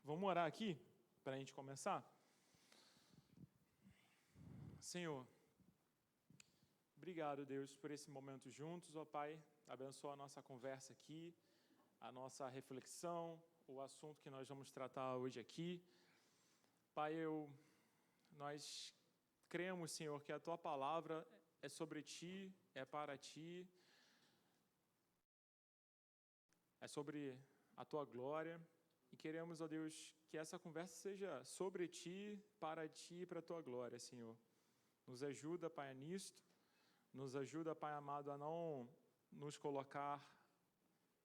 Vamos orar aqui, para a gente começar? Senhor, obrigado, Deus, por esse momento juntos, ó Pai. Abençoa a nossa conversa aqui, a nossa reflexão, o assunto que nós vamos tratar hoje aqui. Pai, nós cremos, Senhor, que a Tua palavra é sobre Ti, é para Ti, é sobre a Tua glória. E queremos, ó Deus, que essa conversa seja sobre Ti, para Ti e para a Tua glória, Senhor. Nos ajuda, Pai, nisto. Nos ajuda, Pai amado, a não nos colocar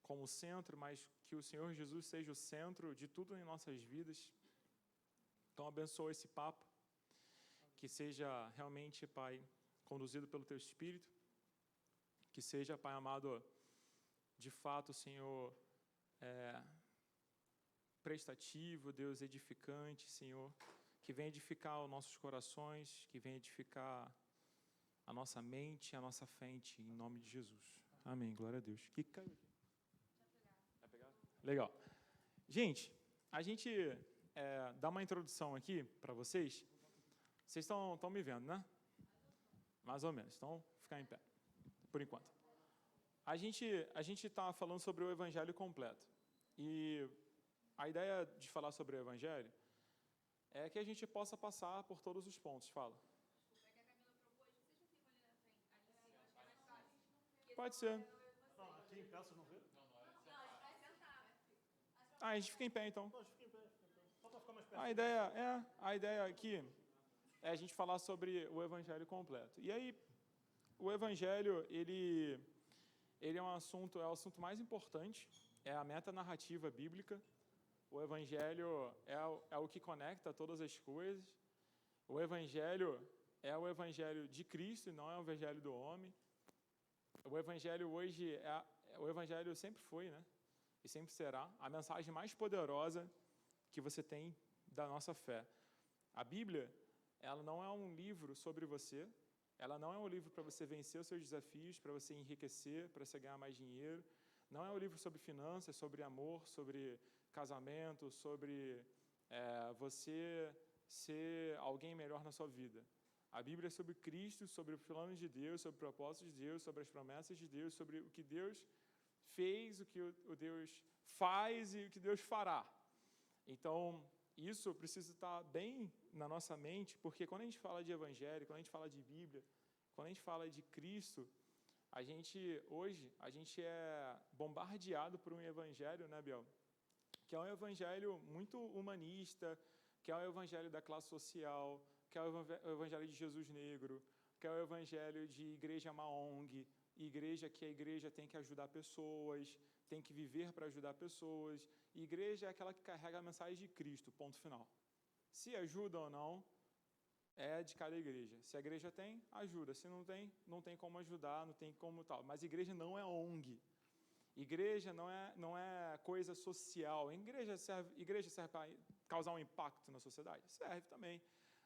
como centro, mas que o Senhor Jesus seja o centro de tudo em nossas vidas. Então, abençoa esse papo, que seja realmente, Pai, conduzido pelo Teu Espírito, que seja, Pai amado, de fato, Senhor, prestativo, Deus, edificante, Senhor, que venha edificar os nossos corações, que venha edificar a nossa mente, a nossa fé em Ti, em nome de Jesus. Amém, glória a Deus. Que caiu aqui? Vai pegar? Legal. Gente, a gente dá uma introdução aqui para vocês. Vocês estão me vendo, né? Mais ou menos. Então, ficar em pé, por enquanto. A gente está falando sobre o Evangelho completo. E a ideia de falar sobre o Evangelho é que a gente possa passar por todos os pontos. Fala. Pode ser. Não, aqui em pé você não vê? A gente fica em pé, então. Não, a gente fica em pé. Só para ficar mais perto. A ideia aqui é a gente falar sobre o Evangelho completo. E aí, o Evangelho, ele é o assunto mais importante, é a metanarrativa bíblica. O Evangelho é o que conecta todas as coisas. O Evangelho é o Evangelho de Cristo e não é o Evangelho do homem. O Evangelho hoje, o Evangelho sempre foi, né? E sempre será a mensagem mais poderosa que você tem da nossa fé. A Bíblia, ela não é um livro sobre você, ela não é um livro para você vencer os seus desafios, para você enriquecer, para você ganhar mais dinheiro. Não é um livro sobre finanças, sobre amor, sobre casamento, sobre você ser alguém melhor na sua vida. A Bíblia é sobre Cristo, sobre o plano de Deus, sobre o propósito de Deus, sobre as promessas de Deus, sobre o que Deus fez, o que o Deus faz e o que Deus fará. Então, isso precisa estar bem na nossa mente, porque quando a gente fala de Evangelho, quando a gente fala de Bíblia, quando a gente fala de Cristo, hoje a gente é bombardeado por um Evangelho, né, Biel? Que é um Evangelho muito humanista, que é o Evangelho da classe social, que é o Evangelho de Jesus negro, que é o Evangelho de igreja maong, igreja que a igreja tem que ajudar pessoas, tem que viver para ajudar pessoas. E igreja é aquela que carrega a mensagem de Cristo, ponto final. Se ajuda ou não, é de cada igreja. Se a igreja tem, ajuda. Se não tem, não tem como ajudar, não tem como tal. Mas igreja não é ONG. Igreja não é coisa social. Igreja serve para causar um impacto na sociedade? Serve também.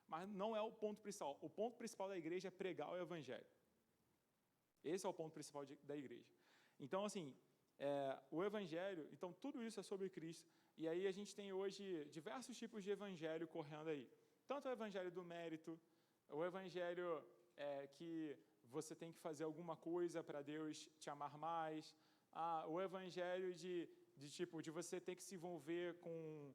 Mas não é o ponto principal. O ponto principal da igreja é pregar o Evangelho. Esse é o ponto principal da igreja. Então, assim, o Evangelho, então tudo isso é sobre Cristo. E aí a gente tem hoje diversos tipos de Evangelho correndo aí. Tanto o Evangelho do mérito, o Evangelho que você tem que fazer alguma coisa para Deus te amar mais, o Evangelho de você ter que se envolver com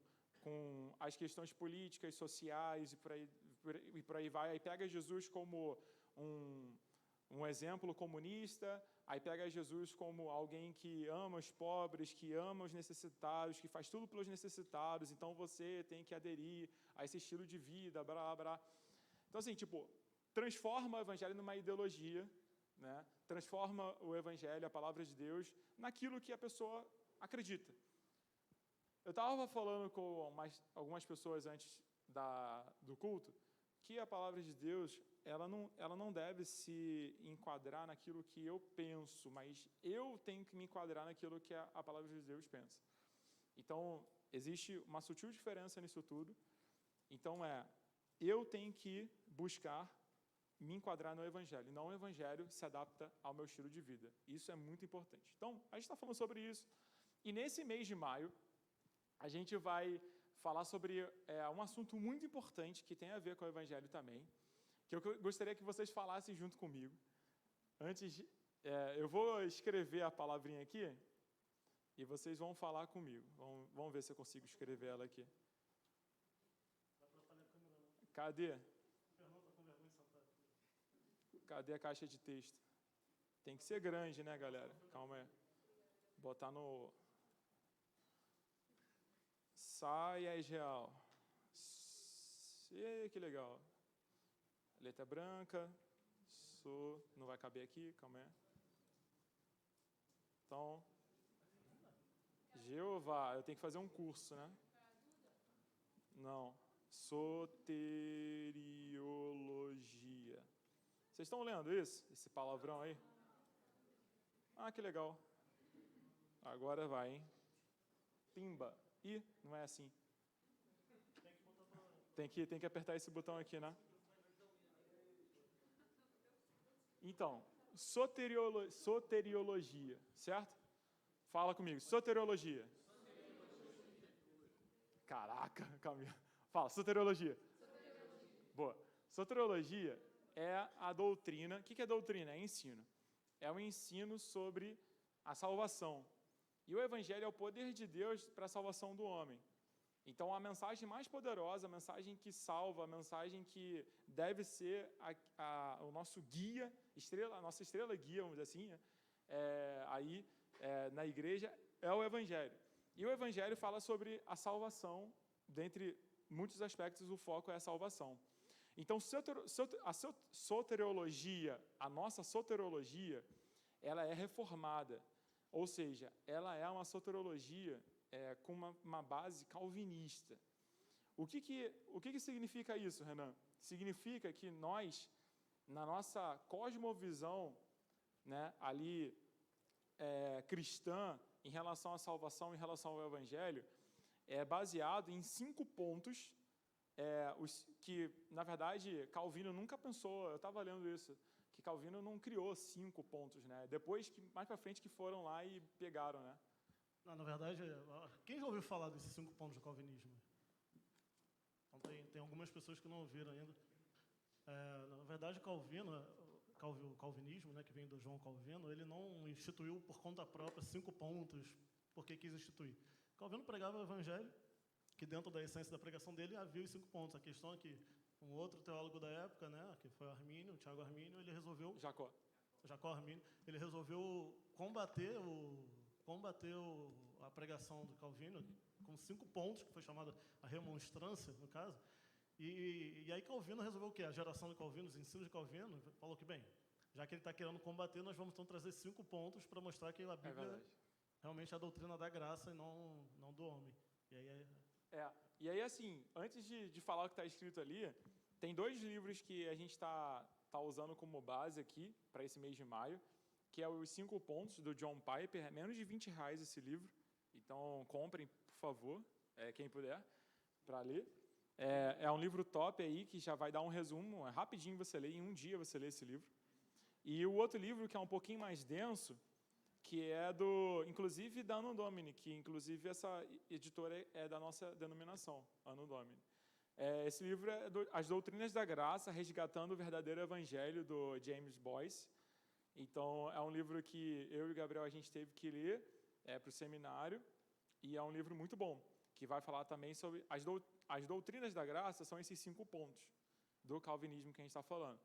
as questões políticas, sociais e por aí vai. Aí pega Jesus como um exemplo comunista, aí pega Jesus como alguém que ama os pobres, que ama os necessitados, que faz tudo pelos necessitados, então você tem que aderir a esse estilo de vida, blá, blá, blá. Então, assim, transforma o Evangelho numa ideologia, né? Transforma o Evangelho, a palavra de Deus, naquilo que a pessoa acredita. Eu estava falando com algumas pessoas antes do culto que a palavra de Deus ela não deve se enquadrar naquilo que eu penso, mas eu tenho que me enquadrar naquilo que a palavra de Deus pensa. Então, existe uma sutil diferença nisso tudo. Então, eu tenho que buscar me enquadrar no Evangelho, não o Evangelho se adapta ao meu estilo de vida. Isso é muito importante. Então, a gente está falando sobre isso. E nesse mês de maio, a gente vai falar sobre um assunto muito importante que tem a ver com o Evangelho também, que eu gostaria que vocês falassem junto comigo. Antes, eu vou escrever a palavrinha aqui e vocês vão falar comigo. Vamos ver se eu consigo escrever ela aqui. Cadê? Cadê a caixa de texto? Tem que ser grande, né, galera? Calma aí. Botar no... Saias real. Que legal. Letra branca. Não vai caber aqui, calma aí. Então, Jeová, eu tenho que fazer um curso, né? Não. Soteriologia. Vocês estão lendo isso? Esse palavrão aí? Ah, que legal. Agora vai, hein? Pimba. Ih, não é assim. Tem que apertar esse botão aqui, né? Então, soteriologia, certo? Fala comigo, soteriologia. Caraca, calma aí. Fala, soteriologia. Boa. Soteriologia é a doutrina. O que é doutrina? É ensino. É um ensino sobre a salvação. E o Evangelho é o poder de Deus para a salvação do homem. Então, a mensagem mais poderosa, a mensagem que salva, a mensagem que deve ser o nosso guia, a nossa estrela guia, vamos dizer assim, na igreja, é o Evangelho. E o Evangelho fala sobre a salvação, dentre muitos aspectos, o foco é a salvação. Então, a nossa soteriologia, ela é reformada, ou seja, ela é uma soteriologia com uma base calvinista. O que significa isso, Renan? Significa que nós, na nossa cosmovisão, né, ali, cristã, em relação à salvação, em relação ao Evangelho, é baseado em 5 pontos, que, na verdade, Calvino nunca pensou, eu estava lendo isso, que Calvino não criou 5 pontos, né? Depois, mais para frente, que foram lá e pegaram, né? Não, na verdade, quem já ouviu falar desses 5 pontos do calvinismo? Então, tem algumas pessoas que não ouviram ainda. Na verdade, o calvinismo, né, que vem do João Calvino, ele não instituiu por conta própria 5 pontos porque quis instituir. Calvino pregava o Evangelho, que dentro da essência da pregação dele havia os 5 pontos. A questão é que um outro teólogo da época, né, que foi Armínio, o Tiago Armínio, ele resolveu... Jacó Armínio, ele resolveu combater a pregação do Calvino com 5 pontos, que foi chamada a remonstrância, no caso. E aí Calvino resolveu o quê? A geração de Calvino, os ensinos de Calvino, falou que, bem, já que ele está querendo combater, nós vamos então trazer 5 pontos para mostrar que a Bíblia realmente é a doutrina da graça e não do homem. E aí, assim, antes de falar o que está escrito ali, tem 2 livros que a gente está usando como base aqui, para esse mês de maio, que é os 5 pontos, do John Piper. É menos de R$20 esse livro. Então, comprem, por favor, quem puder, para ler. É um livro top aí, que já vai dar um resumo. É rapidinho você lê, em um dia você lê esse livro. E o outro livro, que é um pouquinho mais denso, que é inclusive da Anno Domini, que inclusive essa editora é da nossa denominação, Anno Domini. Esse livro é As Doutrinas da Graça, Resgatando o Verdadeiro Evangelho, do James Boyce. Então, é um livro que eu e o Gabriel a gente teve que ler para o seminário, e é um livro muito bom, que vai falar também sobre as doutrinas da graça, são esses 5 pontos do calvinismo que a gente está falando.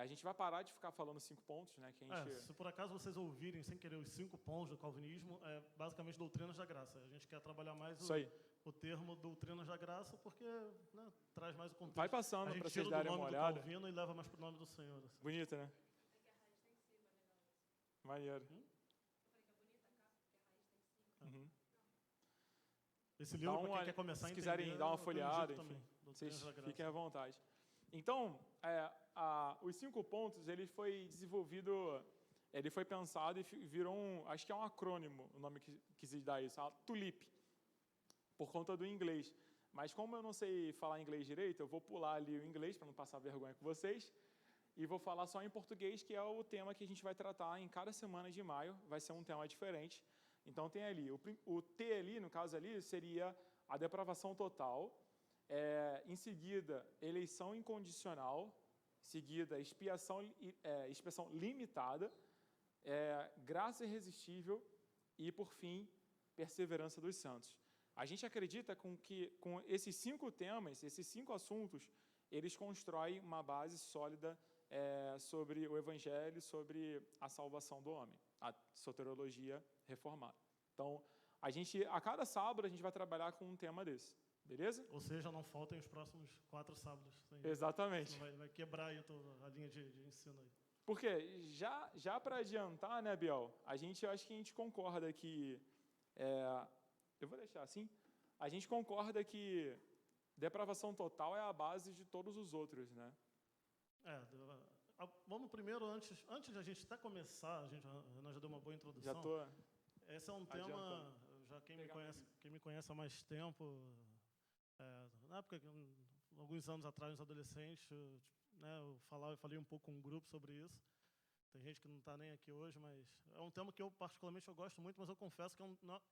A gente vai parar de ficar falando 5 pontos, né? Que se por acaso vocês ouvirem sem querer os 5 pontos do calvinismo, é basicamente doutrinas da graça. A gente quer trabalhar mais o termo doutrinas da graça, porque, né, traz mais o contexto. Vai passando para vocês darem uma olhada. A gente tira do nome do Calvino e leva mais para o nome do Senhor. Assim. Bonita, né? Maneiro. Esse livro, para quem quer começar a entender, se quiserem dar uma folheada, enfim, vocês fiquem à vontade. Então, os 5 pontos, ele foi pensado e virou acho que é um acrônimo, o nome que se dá isso, a TULIP, por conta do inglês. Mas como eu não sei falar inglês direito, eu vou pular ali o inglês para não passar vergonha com vocês, e vou falar só em português, que é o tema que a gente vai tratar em cada semana de maio, vai ser um tema diferente. Então tem ali, o T ali, no caso ali, seria a depravação total, em seguida, eleição incondicional, em seguida, expiação limitada, graça irresistível e, por fim, perseverança dos santos. A gente acredita que com esses 5 temas, esses 5 assuntos, eles constroem uma base sólida sobre o Evangelho, sobre a salvação do homem, a soteriologia reformada. Então, a cada sábado, a gente vai trabalhar com um tema desse, beleza? Ou seja, não faltem os próximos 4 sábados. Exatamente. Vai quebrar aí a linha de ensino aí. Porque, já para adiantar, né, Biel, eu acho que a gente concorda que... eu vou deixar assim. A gente concorda que depravação total é a base de todos os outros, né? Vamos primeiro, antes de a gente até começar, nós já deu uma boa introdução. Já estou. Esse é um tema, já quem me conhece há mais tempo, na época, alguns anos atrás, nos adolescentes, eu falei um pouco com um grupo sobre isso. Tem gente que não está nem aqui hoje, mas é um tema que particularmente, eu gosto muito, mas eu confesso que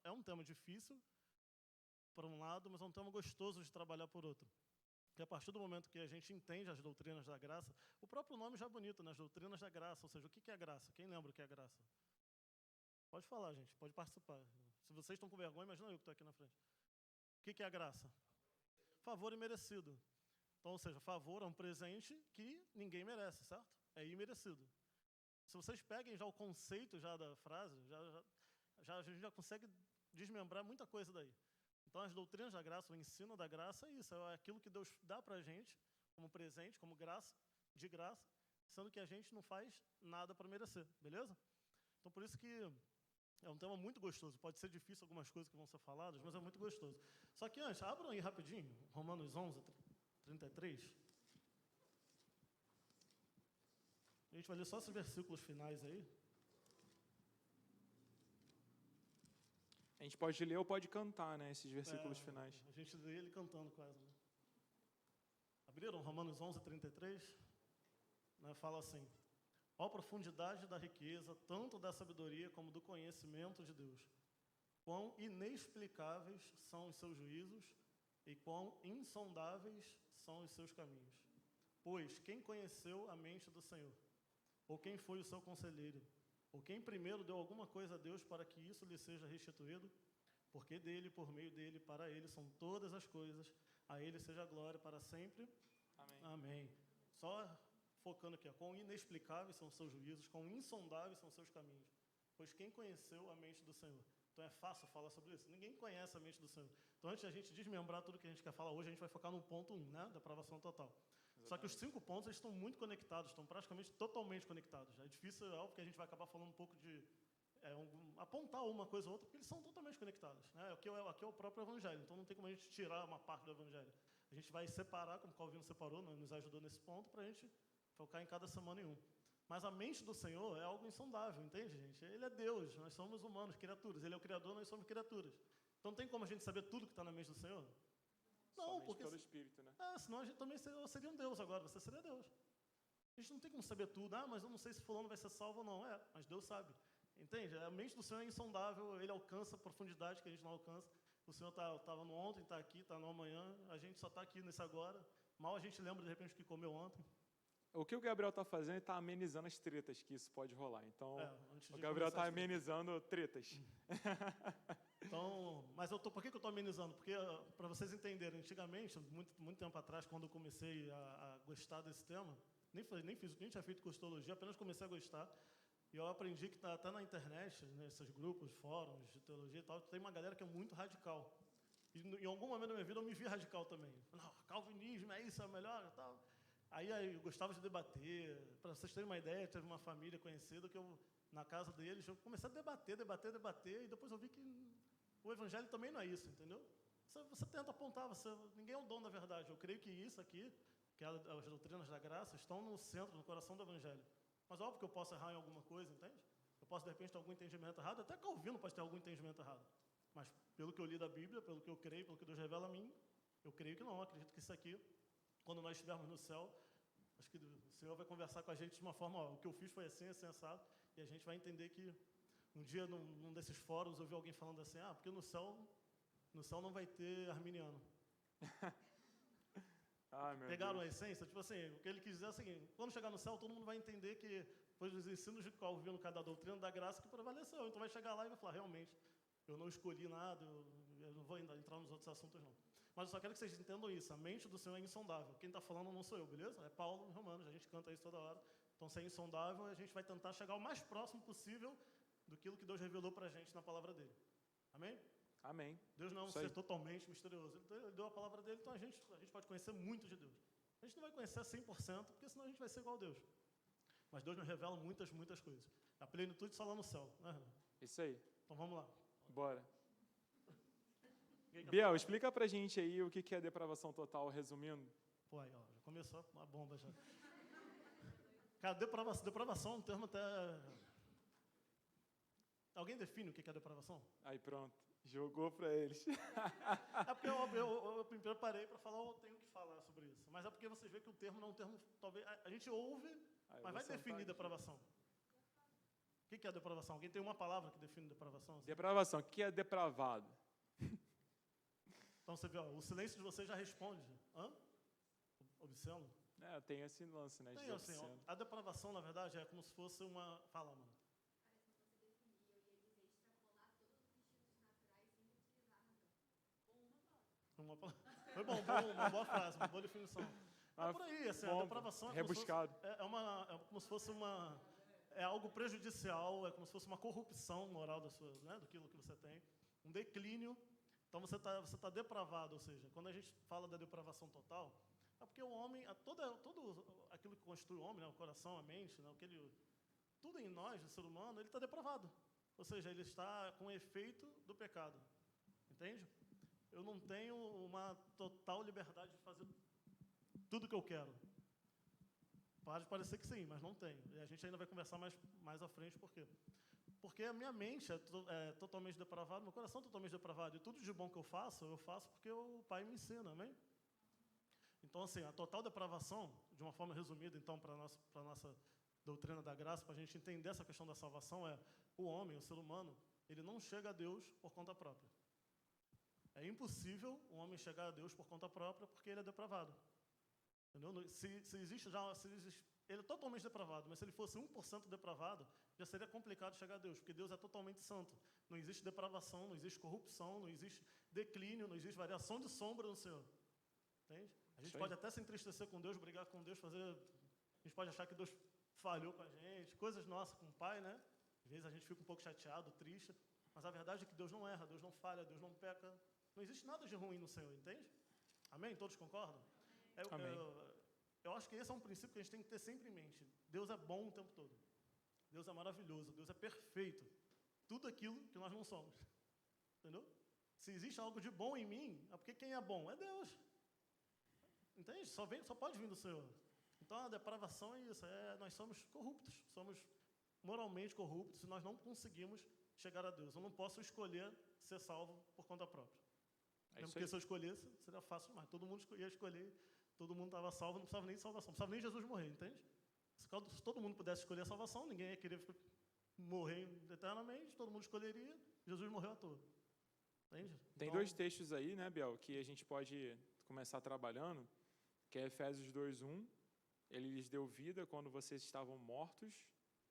é um tema difícil, por um lado, mas é um tema gostoso de trabalhar por outro. Porque a partir do momento que a gente entende as doutrinas da graça, o próprio nome já é bonito, né? As doutrinas da graça, ou seja, o que é graça? Quem lembra o que é graça? Pode falar, gente, pode participar. Se vocês estão com vergonha, imagina eu que estou aqui na frente. O que é a graça? Favor imerecido. Então, ou seja, favor é um presente que ninguém merece, certo? É imerecido. Se vocês peguem já o conceito já da frase, a gente já consegue desmembrar muita coisa daí. Então, as doutrinas da graça, o ensino da graça é isso, é aquilo que Deus dá para a gente como presente, como graça, de graça, sendo que a gente não faz nada para merecer, beleza? Então, por isso que é um tema muito gostoso. Pode ser difícil algumas coisas que vão ser faladas, mas é muito gostoso. Só que antes, abram aí rapidinho, Romanos 11, 33. A gente vai ler só esses versículos finais aí. A gente pode ler ou pode cantar, né, esses versículos finais. A gente lê ele cantando quase. Né? Abriram Romanos 11, 33? Né, fala assim: ó profundidade da riqueza, tanto da sabedoria como do conhecimento de Deus. Quão inexplicáveis são os seus juízos e quão insondáveis são os seus caminhos. Pois quem conheceu a mente do Senhor? Ou quem foi o seu conselheiro? Ou quem primeiro deu alguma coisa a Deus para que isso lhe seja restituído? Porque dele, por meio dele, para ele são todas as coisas. A ele seja a glória para sempre. Amém. Amém. Só focando aqui, quão inexplicáveis são os seus juízos, quão insondáveis são os seus caminhos. Pois quem conheceu a mente do Senhor? Então é fácil falar sobre isso. Ninguém conhece a mente do Senhor. Então, antes de a gente desmembrar tudo que a gente quer falar hoje, a gente vai focar no ponto 1, né? Da aprovação total. Exatamente. Só que os 5 pontos eles estão muito conectados, estão praticamente totalmente conectados. É difícil, é algo que a gente vai acabar falando um pouco de apontar uma coisa ou outra, porque eles são totalmente conectados. Né? Aqui é o próprio Evangelho, então não tem como a gente tirar uma parte do Evangelho. A gente vai separar, como o Calvino separou, nos ajudou nesse ponto, para a gente focar em cada semana em um. Mas a mente do Senhor é algo insondável, entende, gente? Ele é Deus, nós somos humanos, criaturas. Ele é o Criador, nós somos criaturas. Então não tem como a gente saber tudo que está na mente do Senhor? Não, somente porque... pelo Espírito, né? Senão a gente também seria um Deus agora, você seria Deus. A gente não tem como saber tudo. Mas eu não sei se fulano vai ser salvo ou não. Mas Deus sabe. Entende? A mente do Senhor é insondável, ele alcança profundidade que a gente não alcança. O Senhor estava no ontem, está aqui, está no amanhã. A gente só está aqui nesse agora. Mal a gente lembra, de repente, o que comeu ontem. O que o Gabriel está fazendo, ele está amenizando as tretas que isso pode rolar. Então, o Gabriel está amenizando tretas. Então, mas por que eu estou amenizando? Porque, para vocês entenderem, antigamente, muito tempo atrás, quando eu comecei a gostar desse tema, nem tinha feito costologia, apenas comecei a gostar. E eu aprendi que até na internet, nesses grupos, fóruns de teologia e tal, tem uma galera que é muito radical. E em algum momento da minha vida eu me vi radical também. Não, calvinismo é isso, é o melhor e tal. Aí eu gostava de debater. Para vocês terem uma ideia, teve uma família conhecida que na casa deles, eu comecei a debater, e depois eu vi que o Evangelho também não é isso, entendeu? Você tenta apontar, ninguém é o dono da verdade. Eu creio que isso aqui, que as doutrinas da graça, estão no centro, no coração do Evangelho. Mas óbvio que eu posso errar em alguma coisa, entende? Eu posso, de repente, ter algum entendimento errado, até Calvino pode ter algum entendimento errado. Mas pelo que eu li da Bíblia, pelo que eu creio, pelo que Deus revela a mim, eu creio que não. Eu acredito que isso aqui, quando nós estivermos no céu, acho que o Senhor vai conversar com a gente de uma forma, o que eu fiz foi assim, assado, e a gente vai entender que um dia, num desses fóruns, eu vi alguém falando assim, porque no céu no céu não vai ter arminiano. Ai, meu Pegaram Deus. a essência? Tipo assim, o que ele quis dizer é o seguinte, quando chegar no céu, todo mundo vai entender que foi os ensinos de Calvino, cada doutrina da graça que prevaleceu. Então vai chegar lá e vai falar, realmente, eu não escolhi nada, eu não vou ainda entrar nos outros assuntos, não. Mas eu só quero que vocês entendam isso, a mente do Senhor é insondável. Quem está falando não sou eu, beleza? É Paulo, Romanos, a gente canta isso toda hora. Então, se é insondável, a gente vai tentar chegar o mais próximo possível do que Deus revelou para a gente na palavra dele. Amém? Amém. Deus não é um Isso aí. ser totalmente misterioso. Ele deu a palavra dele, então a gente pode conhecer muito de Deus. A gente não vai conhecer 100%, porque senão a gente vai ser igual a Deus. Mas Deus nos revela muitas, muitas coisas. A plenitude só lá no céu, né, Renan? Isso aí. Então vamos lá. Bora. Ninguém quer Biel, falar? explica pra gente aí o que é depravação total, resumindo. Pô, aí, ó, já começou uma bomba já. Cara, depravação é um termo até... Alguém define o que é depravação? Aí pronto, jogou pra eles. É porque eu primeiro parei para falar, eu tenho que falar sobre isso. Mas é porque vocês veem que o termo não é um termo, talvez, a gente ouve, Aí eu mas vou vai sentar definir aqui. depravação. O que é depravação? Alguém tem uma palavra que define depravação? Depravação, o que é depravado? Então você vê, ó, o silêncio de vocês já responde. Hã? Obsceno? É, tem esse lance, né? De Tem, assim, ó, obsceno. a depravação, na verdade, é como se fosse uma... Fala, mano. Foi bom, uma boa frase, uma boa definição. É por aí, assim, a Bom, depravação é rebuscado. é como se fosse uma... É algo prejudicial, é como se fosse uma corrupção moral da sua, né, daquilo que você tem, um declínio. Então você tá depravado, ou seja, quando a gente fala da depravação total, é porque o homem, todo aquilo que constitui o homem, né, o coração, a mente, né, tudo em nós, o ser humano, ele está depravado. Ou seja, ele está com o efeito do pecado. Entende? Eu não tenho uma total liberdade de fazer tudo o que eu quero. Pode parecer que sim, mas não tenho. E a gente ainda vai conversar mais à frente, por quê? Porque a minha mente é totalmente depravada, meu coração é totalmente depravado. E tudo de bom que eu faço porque o Pai me ensina, amém? Então, assim, a total depravação, de uma forma resumida, então, para a nossa doutrina da graça, para a gente entender essa questão da salvação, é o homem, o ser humano, ele não chega a Deus por conta própria. É impossível um homem chegar a Deus por conta própria porque ele é depravado. Entendeu? Ele é totalmente depravado, mas se ele fosse 1% depravado, já seria complicado chegar a Deus, porque Deus é totalmente santo. Não existe depravação, não existe corrupção, não existe declínio, não existe variação de sombra no Senhor. Entende? A gente pode até se entristecer com Deus, brigar com Deus, a gente pode achar que Deus falhou com a gente, coisas nossas com o Pai, né? Às vezes a gente fica um pouco chateado, triste, mas a verdade é que Deus não erra, Deus não falha, Deus não peca. Não existe nada de ruim no Senhor, entende? Amém? Todos concordam? Amém. Eu acho que esse é um princípio que a gente tem que ter sempre em mente. Deus é bom o tempo todo. Deus é maravilhoso, Deus é perfeito. Tudo aquilo que nós não somos. Entendeu? Se existe algo de bom em mim, é porque quem é bom é Deus. Entende? Só pode vir do Senhor. Então a depravação é isso, nós somos corruptos, somos moralmente corruptos e nós não conseguimos chegar a Deus. Eu não posso escolher ser salvo por conta própria. Mesmo porque se eu escolhesse, seria fácil demais. Todo mundo ia escolher, todo mundo estava salvo, não precisava nem de salvação, não precisava nem Jesus morrer, entende? Se todo mundo pudesse escolher a salvação, ninguém ia querer morrer eternamente, todo mundo escolheria, Jesus morreu à toa. Entende? Tem dois textos aí, né, Biel, que a gente pode começar trabalhando, que é Efésios 2:1. Ele lhes deu vida quando vocês estavam mortos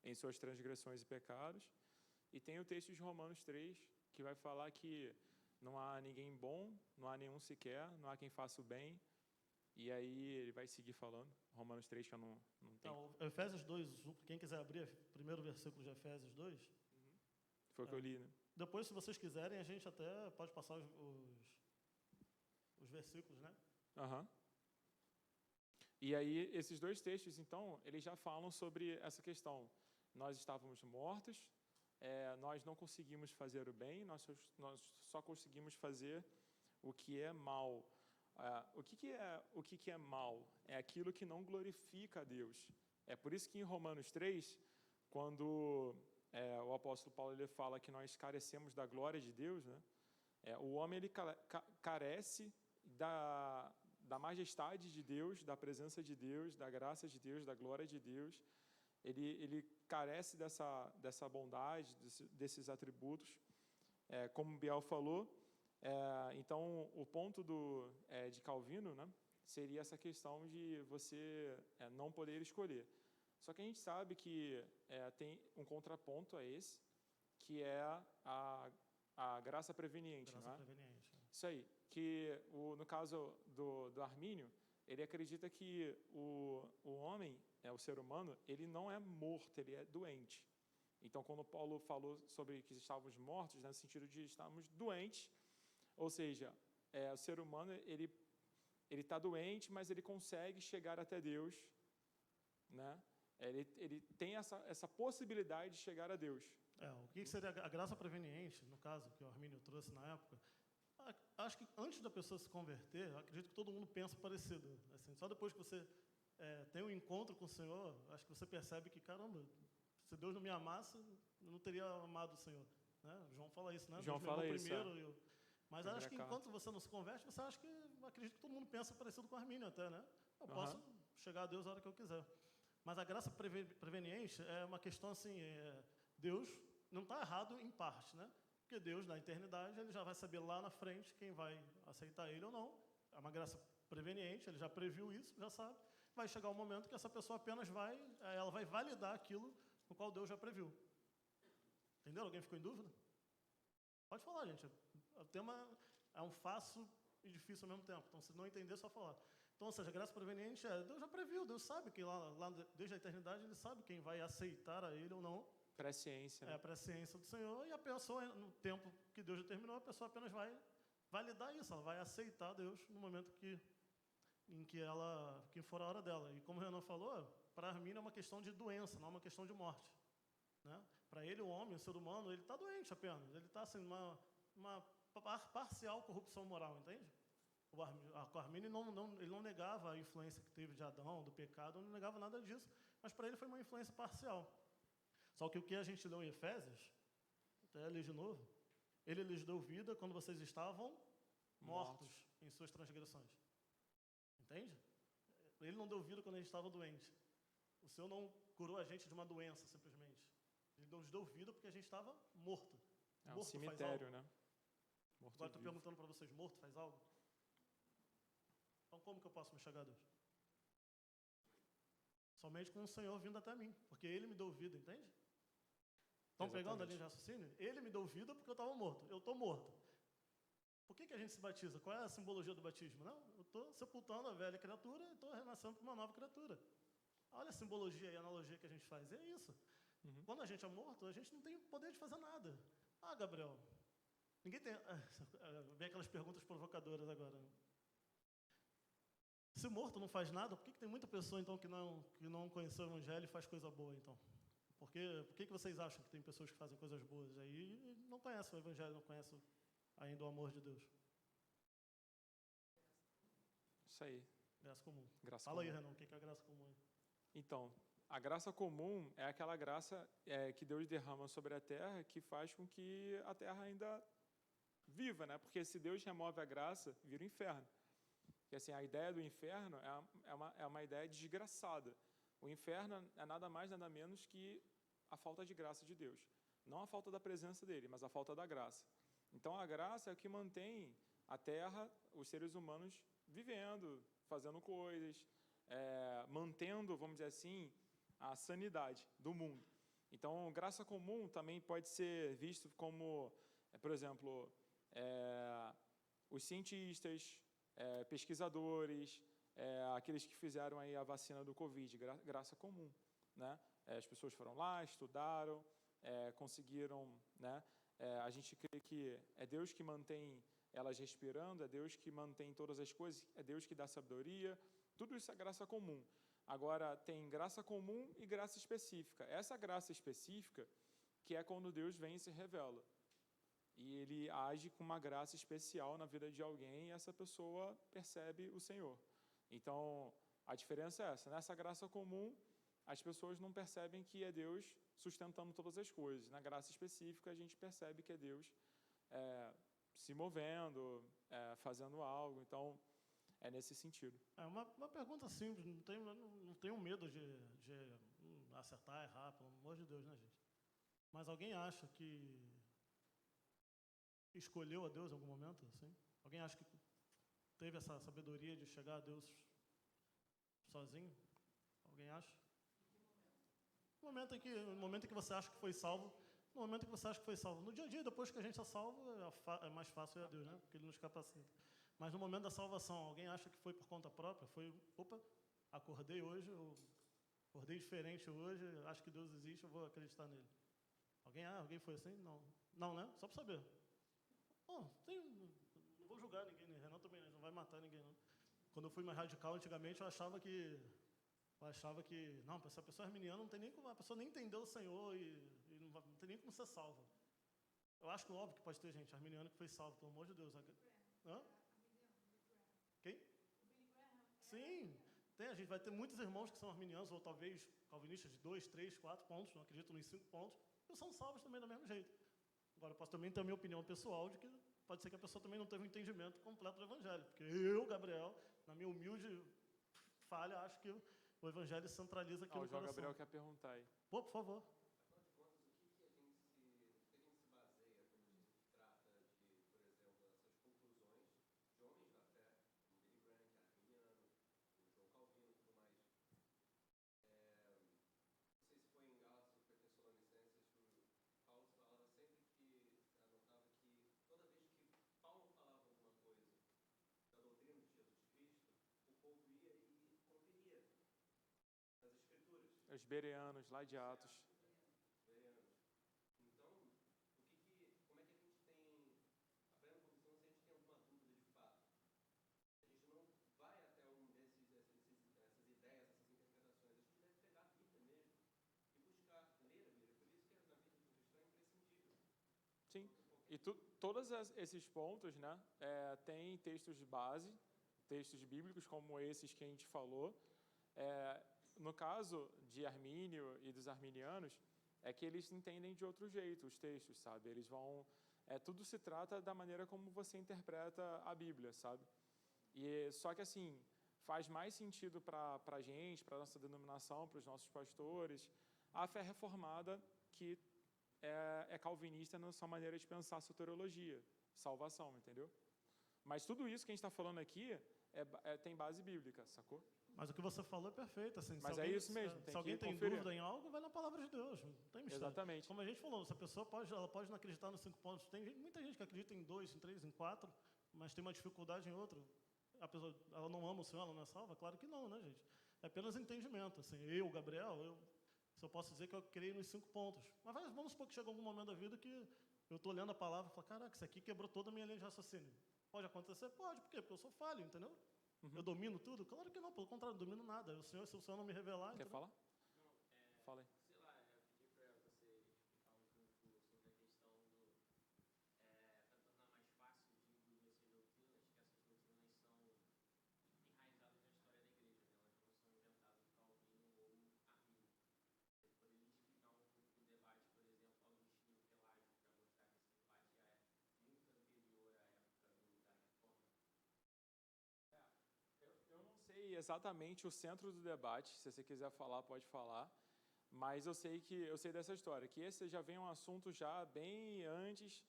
em suas transgressões e pecados. E tem o texto de Romanos 3, que vai falar que não há ninguém bom, não há nenhum sequer, não há quem faça o bem. E aí ele vai seguir falando. Romanos 3, que eu não tenho. Então, Efésios 2, quem quiser abrir o primeiro versículo de Efésios 2. Foi o que eu li, né? Depois, se vocês quiserem, a gente até pode passar os versículos, né? Aham. E aí, esses dois textos, então, eles já falam sobre essa questão. Nós estávamos mortos, nós não conseguimos fazer o bem, nós só conseguimos fazer o que é mal. O que é mal? É aquilo que não glorifica a Deus. É por isso que em Romanos 3, quando o apóstolo Paulo ele fala que nós carecemos da glória de Deus, né? O homem ele carece da majestade de Deus, da presença de Deus, da graça de Deus, da glória de Deus. Ele carece dessa bondade, desses atributos. Como Biel falou, Então, o ponto de Calvino, né, seria essa questão de você não poder escolher. Só que a gente sabe que tem um contraponto a esse, que é a graça preveniente. Graça não é? preveniente. Isso aí, que no caso do Armínio, ele acredita que o homem, o ser humano, ele não é morto, ele é doente. Então, quando Paulo falou sobre que estávamos mortos, no sentido de estarmos doentes, ou seja, o ser humano, ele está doente, mas ele consegue chegar até Deus, né? Ele tem essa possibilidade de chegar a Deus. O que seria a graça preveniente, no caso, que o Armínio trouxe na época? Acho que antes da pessoa se converter, acredito que todo mundo pensa parecido. Assim, só depois que você tem um encontro com o Senhor, acho que você percebe que, caramba, se Deus não me amasse, eu não teria amado o Senhor. Né? João fala isso, né? João Deus me amou fala isso, primeiro. Mas Primeira acho que carta. enquanto você não se converte, você acha que, acredito que todo mundo pensa parecido com o Armínio até, né? Eu posso chegar a Deus a hora que eu quiser. Mas a graça preveniente é uma questão assim, Deus não está errado em parte, né? Porque Deus, na eternidade, ele já vai saber lá na frente quem vai aceitar ele ou não. É uma graça preveniente, ele já previu isso, já sabe. Vai chegar um momento que essa pessoa apenas ela vai validar aquilo no qual Deus já previu. Entendeu? Alguém ficou em dúvida? Pode falar, gente. O tema é um fácil e difícil ao mesmo tempo. Então, se não entender, é só falar. Então, ou seja, a graça preveniente Deus já previu, Deus sabe que lá desde a eternidade, ele sabe quem vai aceitar a ele ou não. Presciência. É a presciência do Senhor, e a pessoa, no tempo que Deus determinou, a pessoa apenas vai validar isso, ela vai aceitar Deus no momento em que for a hora dela. E como o Renan falou, para Armínio é uma questão de doença, não é uma questão de morte. Né? Para ele, o homem, o ser humano, ele está doente apenas, ele está assim, uma parcial corrupção moral, entende? O Armínio ele não negava a influência que teve de Adão, do pecado, não negava nada disso, mas para ele foi uma influência parcial. Só que o que a gente leu em Efésios, até ler de novo, ele lhes deu vida quando vocês estavam mortos em suas transgressões. Entende? Ele não deu vida quando a gente estava doente. O Senhor não curou a gente de uma doença, simplesmente. Ele nos deu vida porque a gente estava morto. Um cemitério, né? Morto. Agora estou perguntando para vocês, morto faz algo? Então como que eu posso me chegar a Deus? Somente com o Senhor vindo até mim, porque Ele me deu vida, entende? Estão pegando a linha de raciocínio? Ele me deu vida porque eu estava morto. Eu estou morto. Por que a gente se batiza? Qual é a simbologia do batismo? Não, eu estou sepultando a velha criatura e estou renascendo para uma nova criatura. Olha a simbologia e a analogia que a gente faz. É isso. Quando a gente é morto, a gente não tem poder de fazer nada. Gabriel, ninguém tem... Vem aquelas perguntas provocadoras agora. Se morto não faz nada, por que tem muita pessoa então que não conheceu o Evangelho e faz coisa boa, então? Por que vocês acham que tem pessoas que fazem coisas boas aí e não conhecem o Evangelho, não conhecem ainda o amor de Deus? Isso aí. Graça comum. Fala aí, Renan, o que é a graça comum? Então, a graça comum é aquela graça que Deus derrama sobre a terra que faz com que a terra ainda viva, né? Porque se Deus remove a graça, vira o inferno. Porque assim, a ideia do inferno é uma ideia desgraçada. O inferno é nada mais, nada menos que a falta de graça de Deus. Não a falta da presença dele, mas a falta da graça. Então, a graça é o que mantém a terra, os seres humanos, vivendo, fazendo coisas, mantendo, vamos dizer assim, a sanidade do mundo. Então, graça comum também pode ser visto como, por exemplo, os cientistas, pesquisadores, aqueles que fizeram aí a vacina do Covid, graça comum, né? As pessoas foram lá, estudaram, conseguiram, né? A gente crê que é Deus que mantém elas respirando, é Deus que mantém todas as coisas, é Deus que dá sabedoria, tudo isso é graça comum. Agora, tem graça comum e graça específica. Essa graça específica, que é quando Deus vem e se revela. E ele age com uma graça especial na vida de alguém e essa pessoa percebe o Senhor. Então, a diferença é essa. Nessa graça comum, as pessoas não percebem que é Deus sustentando todas as coisas. Na graça específica, a gente percebe que é Deus se movendo, fazendo algo. Então, é nesse sentido. Uma pergunta simples, não tenho medo de acertar, errar, pelo amor de Deus, né, gente? Mas alguém acha que escolheu a Deus em algum momento? Assim? Alguém acha que teve essa sabedoria de chegar a Deus sozinho? Alguém acha? No momento em que você acha que foi salvo, no momento em que você acha que foi salvo. No dia a dia, depois que a gente é salvo, é mais fácil a Deus, né? Porque Ele nos capacita. Mas no momento da salvação, alguém acha que foi por conta própria? Opa, acordei hoje, eu acordei diferente hoje, acho que Deus existe, eu vou acreditar nele. Alguém foi assim? Não. Não, né? Só para saber. Não vou julgar ninguém, né? Renan também não vai matar ninguém, não. Quando eu fui mais radical antigamente, eu achava que não, se a pessoa é arminiana, não tem nem como, a pessoa nem entendeu o Senhor e não tem nem como ser salva. Eu acho que óbvio que pode ter gente arminiana que foi salva, pelo amor de Deus. Hã? Quem? Sim, tem. A gente vai ter muitos irmãos que são arminianos, ou talvez calvinistas de 2, 3, 4 pontos, não acreditam nos 5 pontos, e são salvos também do mesmo jeito. Agora, eu posso também ter a minha opinião pessoal de que pode ser que a pessoa também não teve um entendimento completo do Evangelho. Porque eu, Gabriel, na minha humilde falha, acho que o Evangelho centraliza aqui no O João coração. Gabriel quer perguntar aí. Pô, por favor. Os bereanos, lá de Atos. Sim, e todos esses pontos, né, tem textos de base, textos bíblicos como esses que a gente falou. No caso de Armínio e dos arminianos, é que eles entendem de outro jeito os textos, sabe? Eles vão... tudo se trata da maneira como você interpreta a Bíblia, sabe? Só que, assim, faz mais sentido para a gente, para a nossa denominação, para os nossos pastores, a fé reformada que é calvinista na sua maneira de pensar soteriologia, salvação, entendeu? Mas tudo isso que a gente está falando aqui tem base bíblica, sacou? Mas o que você falou é perfeito. Assim, mas é isso mesmo. Se alguém tem dúvida em algo, vai na palavra de Deus. Não tem mistério. Exatamente. Como a gente falou, essa pessoa ela pode não acreditar nos 5 pontos. Tem muita gente que acredita em 2, em 3, em 4, mas tem uma dificuldade em outro. Ela não ama o Senhor, ela não é salva? Claro que não, né, gente? É apenas entendimento. Assim, eu, Gabriel, só posso dizer que eu creio nos 5 pontos. Mas vamos supor que chega algum momento da vida que eu estou lendo a palavra e falo, caraca, isso aqui quebrou toda a minha linha de raciocínio. Pode acontecer? Pode. Por quê? Porque eu sou falho, entendeu? Eu domino tudo? Claro que não, pelo contrário, não domino nada. Se o Senhor não me revelar... Quer entendeu? falar? Fala aí. Sei lá, eu pedi para você explicar um pouco sobre a questão para tornar mais fácil de incluir essas doutrinas, que essas doutrinas são enraizadas na história da igreja, né? Elas não são inventadas por Calvino ou Armínio. Você poderia explicar um pouco o debate, por exemplo, Augustinho-Pelágio, para mostrar que esse debate é muito anterior à época da Reforma? Eu não sei exatamente o centro do debate, se você quiser falar, pode falar, mas eu sei dessa história, que esse já vem um assunto já bem antes,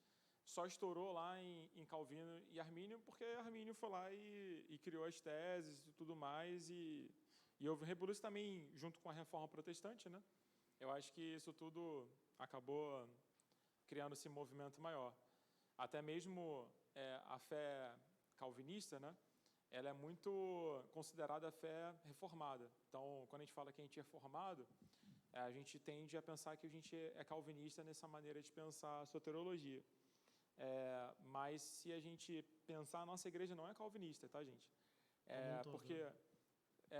só estourou lá em Calvino e Armínio, porque Armínio foi lá e criou as teses e tudo mais, e houve rebuliço também junto com a Reforma Protestante, né? Eu acho que isso tudo acabou criando esse movimento maior. Até mesmo a fé calvinista, né? Ela é muito considerada a fé reformada. Então, quando a gente fala que a gente é reformado, a gente tende a pensar que a gente é calvinista nessa maneira de pensar a soteriologia. Mas se a gente pensar, a nossa igreja não é calvinista, tá, gente? Porque,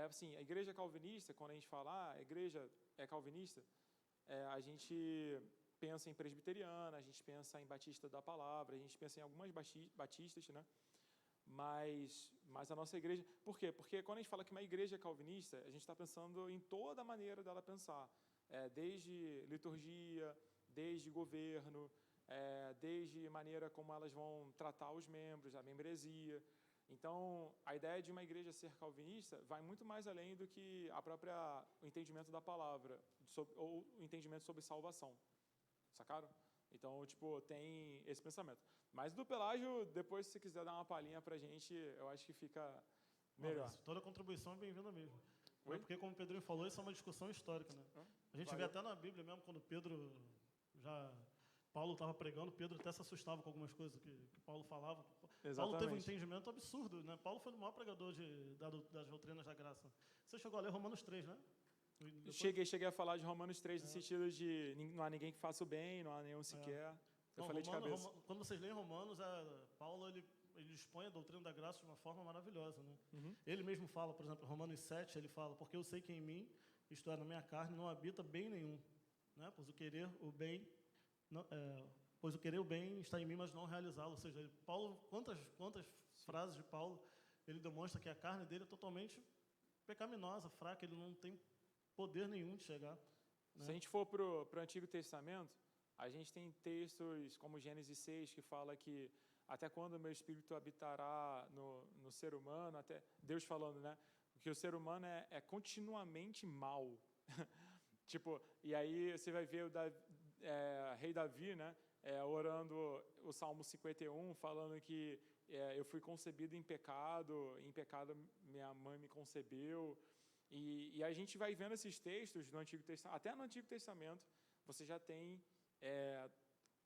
assim, a igreja calvinista, quando a gente fala, a igreja é calvinista, a gente pensa em presbiteriana, a gente pensa em batista da palavra, a gente pensa em algumas batistas, né? Mas a nossa igreja... Por quê? Porque quando a gente fala que uma igreja é calvinista, a gente está pensando em toda a maneira dela pensar. Desde liturgia, desde governo, desde maneira como elas vão tratar os membros, a membresia. Então, a ideia de uma igreja ser calvinista vai muito mais além do que o entendimento da palavra, ou o entendimento sobre salvação. Sacaram? Então, tem esse pensamento. Mas do Pelágio, depois, se você quiser dar uma palhinha pra gente, eu acho que fica melhor. Mas toda contribuição é bem-vinda mesmo. Oi? Porque, como o Pedrinho falou, isso é uma discussão histórica, né? A gente vê Valeu. até na Bíblia mesmo, quando Paulo estava pregando, Pedro até se assustava com algumas coisas que Paulo falava. Paulo teve um entendimento absurdo, né? Paulo foi o maior pregador das doutrinas da graça. Você chegou a ler Romanos 3, né? Depois, Cheguei a falar de Romanos 3 no sentido de não há ninguém que faça o bem, não há nenhum sequer. Eu falei de cabeça. Quando vocês leem Romanos, Paulo ele expõe a doutrina da graça de uma forma maravilhosa, né? Ele mesmo fala, por exemplo, em Romanos 7, ele fala, porque eu sei que em mim, isto é, na minha carne, não habita bem nenhum, né? Pois o querer o bem está em mim, mas não realizá-lo. Ou seja, Paulo, quantas frases de Paulo, ele demonstra que a carne dele é totalmente pecaminosa, fraca, ele não tem poder nenhum de chegar. Né? Se a gente for para o Antigo Testamento, a gente tem textos como Gênesis 6, que fala que até quando o meu espírito habitará no ser humano, até Deus falando, né? Que o ser humano é continuamente mal. Tipo, e aí você vai ver rei Davi, né? Orando o Salmo 51, falando que eu fui concebido em pecado minha mãe me concebeu. E a gente vai vendo esses textos no Antigo Testamento, até no Antigo Testamento, você já tem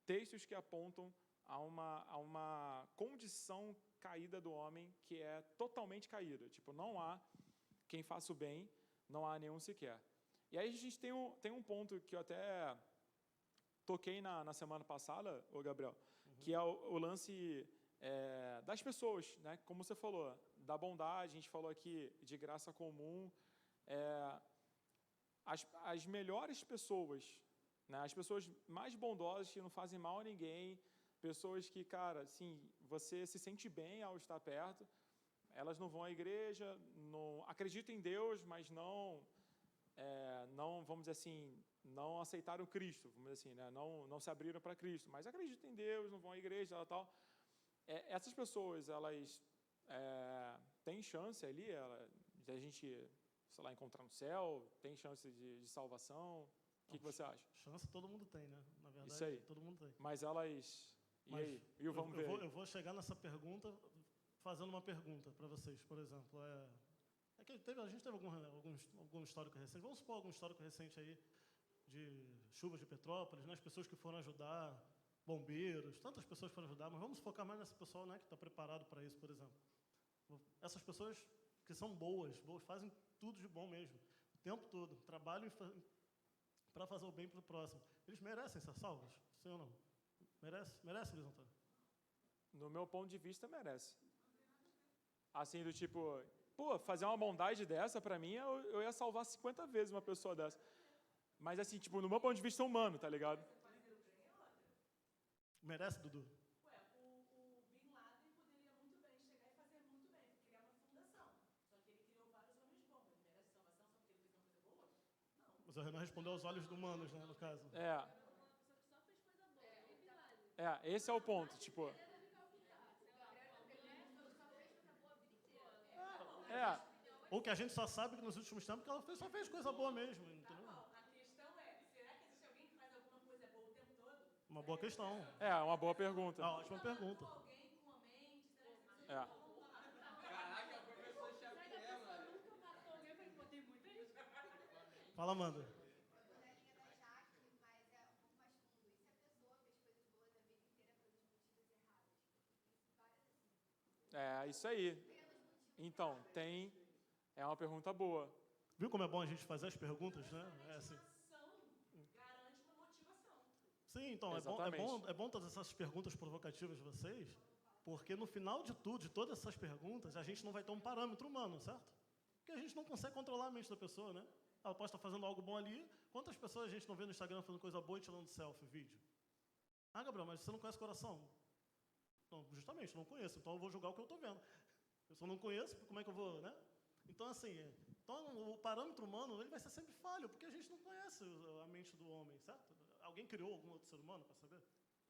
textos que apontam a uma condição caída do homem que é totalmente caída. Tipo, não há quem faça o bem, não há nenhum sequer. E aí a gente tem um ponto que eu até toquei na semana passada, ô Gabriel, que é o lance das pessoas, né? Como você falou, da bondade, a gente falou aqui de graça comum. As melhores pessoas, né? As pessoas mais bondosas que não fazem mal a ninguém, pessoas que, cara, assim, você se sente bem ao estar perto, elas não vão à igreja, não acreditam em Deus, mas não, vamos dizer assim, não aceitaram Cristo, vamos dizer assim, né? Não se abriram para Cristo, mas acreditam em Deus, não vão à igreja, tal. Essas pessoas, elas têm chance ali de a gente, sei lá, encontrar no céu, tem chance de salvação. O que você acha? Chance todo mundo tem, né? Na verdade, isso aí. Todo mundo tem. Mas elas... E aí? Vamos ver. Eu vou chegar nessa pergunta fazendo uma pergunta para vocês, por exemplo. A gente teve algum histórico recente. Vamos supor algum histórico recente aí de chuvas de Petrópolis, né? As pessoas que foram ajudar, bombeiros, tantas pessoas foram ajudar, mas vamos focar mais nesse pessoal, né, que está preparado para isso, por exemplo. Essas pessoas que são boas, fazem tudo de bom mesmo, o tempo todo, trabalham para fazer o bem para o próximo. Eles merecem ser salvos? Sim ou não? Merece, Luiz Antônio? No meu ponto de vista, merece. Assim, do tipo, fazer uma bondade dessa, pra mim, eu ia salvar 50 vezes uma pessoa dessa. Mas assim, tipo, no meu ponto de vista humano, tá ligado? Merece, Dudu? O Bin Laden poderia muito bem chegar e fazer muito bem, criar uma fundação. Só que ele criou vários homens bons. Ele merece salvação só porque ele fez uma coisa boa? Não. Você não respondeu aos olhos humanos, né, no caso. Esse é o ponto, tipo... Ou que a gente só sabe que nos últimos tempos que ela só fez coisa boa mesmo, entendeu? Tá bom, a questão é, será que existe alguém que faz alguma coisa boa o tempo todo? Uma boa questão. Uma boa pergunta. Ótima pergunta. Alguém com uma mente, É. Caraca, a professora Xavier, mano. nunca matou alguém, mas botei muita gente. Fala, Amanda. Isso aí. Então, é uma pergunta boa. Viu como é bom a gente fazer as perguntas, né? Assim. Garante uma motivação. Sim, então, é bom todas essas perguntas provocativas de vocês, porque no final de tudo, de todas essas perguntas, a gente não vai ter um parâmetro humano, certo? Porque a gente não consegue controlar a mente da pessoa, né? Ela pode estar fazendo algo bom ali. Quantas pessoas a gente não vê no Instagram fazendo coisa boa e tirando selfie, vídeo? Ah, Gabriel, mas você não conhece o coração? Não, justamente, não conheço, então eu vou julgar o que eu estou vendo. Eu só não conheço, como é que eu vou, né? Então, assim, o parâmetro humano ele vai ser sempre falho, porque a gente não conhece a mente do homem, certo? Alguém criou algum outro ser humano para saber?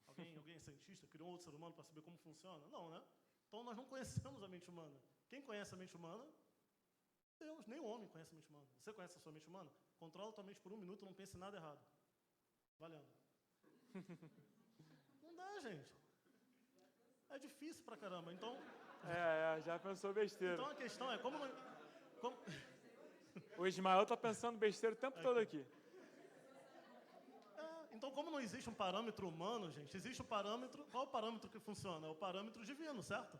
Alguém é cientista, criou um outro ser humano para saber como funciona? Não, né? Então, nós não conhecemos a mente humana. Quem conhece a mente humana? Deus, nem o homem conhece a mente humana. Você conhece a sua mente humana? Controla a tua mente por um minuto, não pense em nada errado. Valendo. Não dá, gente. É difícil pra caramba. Então, Já pensou besteira. então a questão é como... O Ismael tá pensando besteira o tempo todo aqui. Então, como não existe um parâmetro humano, gente, existe um parâmetro... Qual é o parâmetro que funciona? É o parâmetro divino, certo?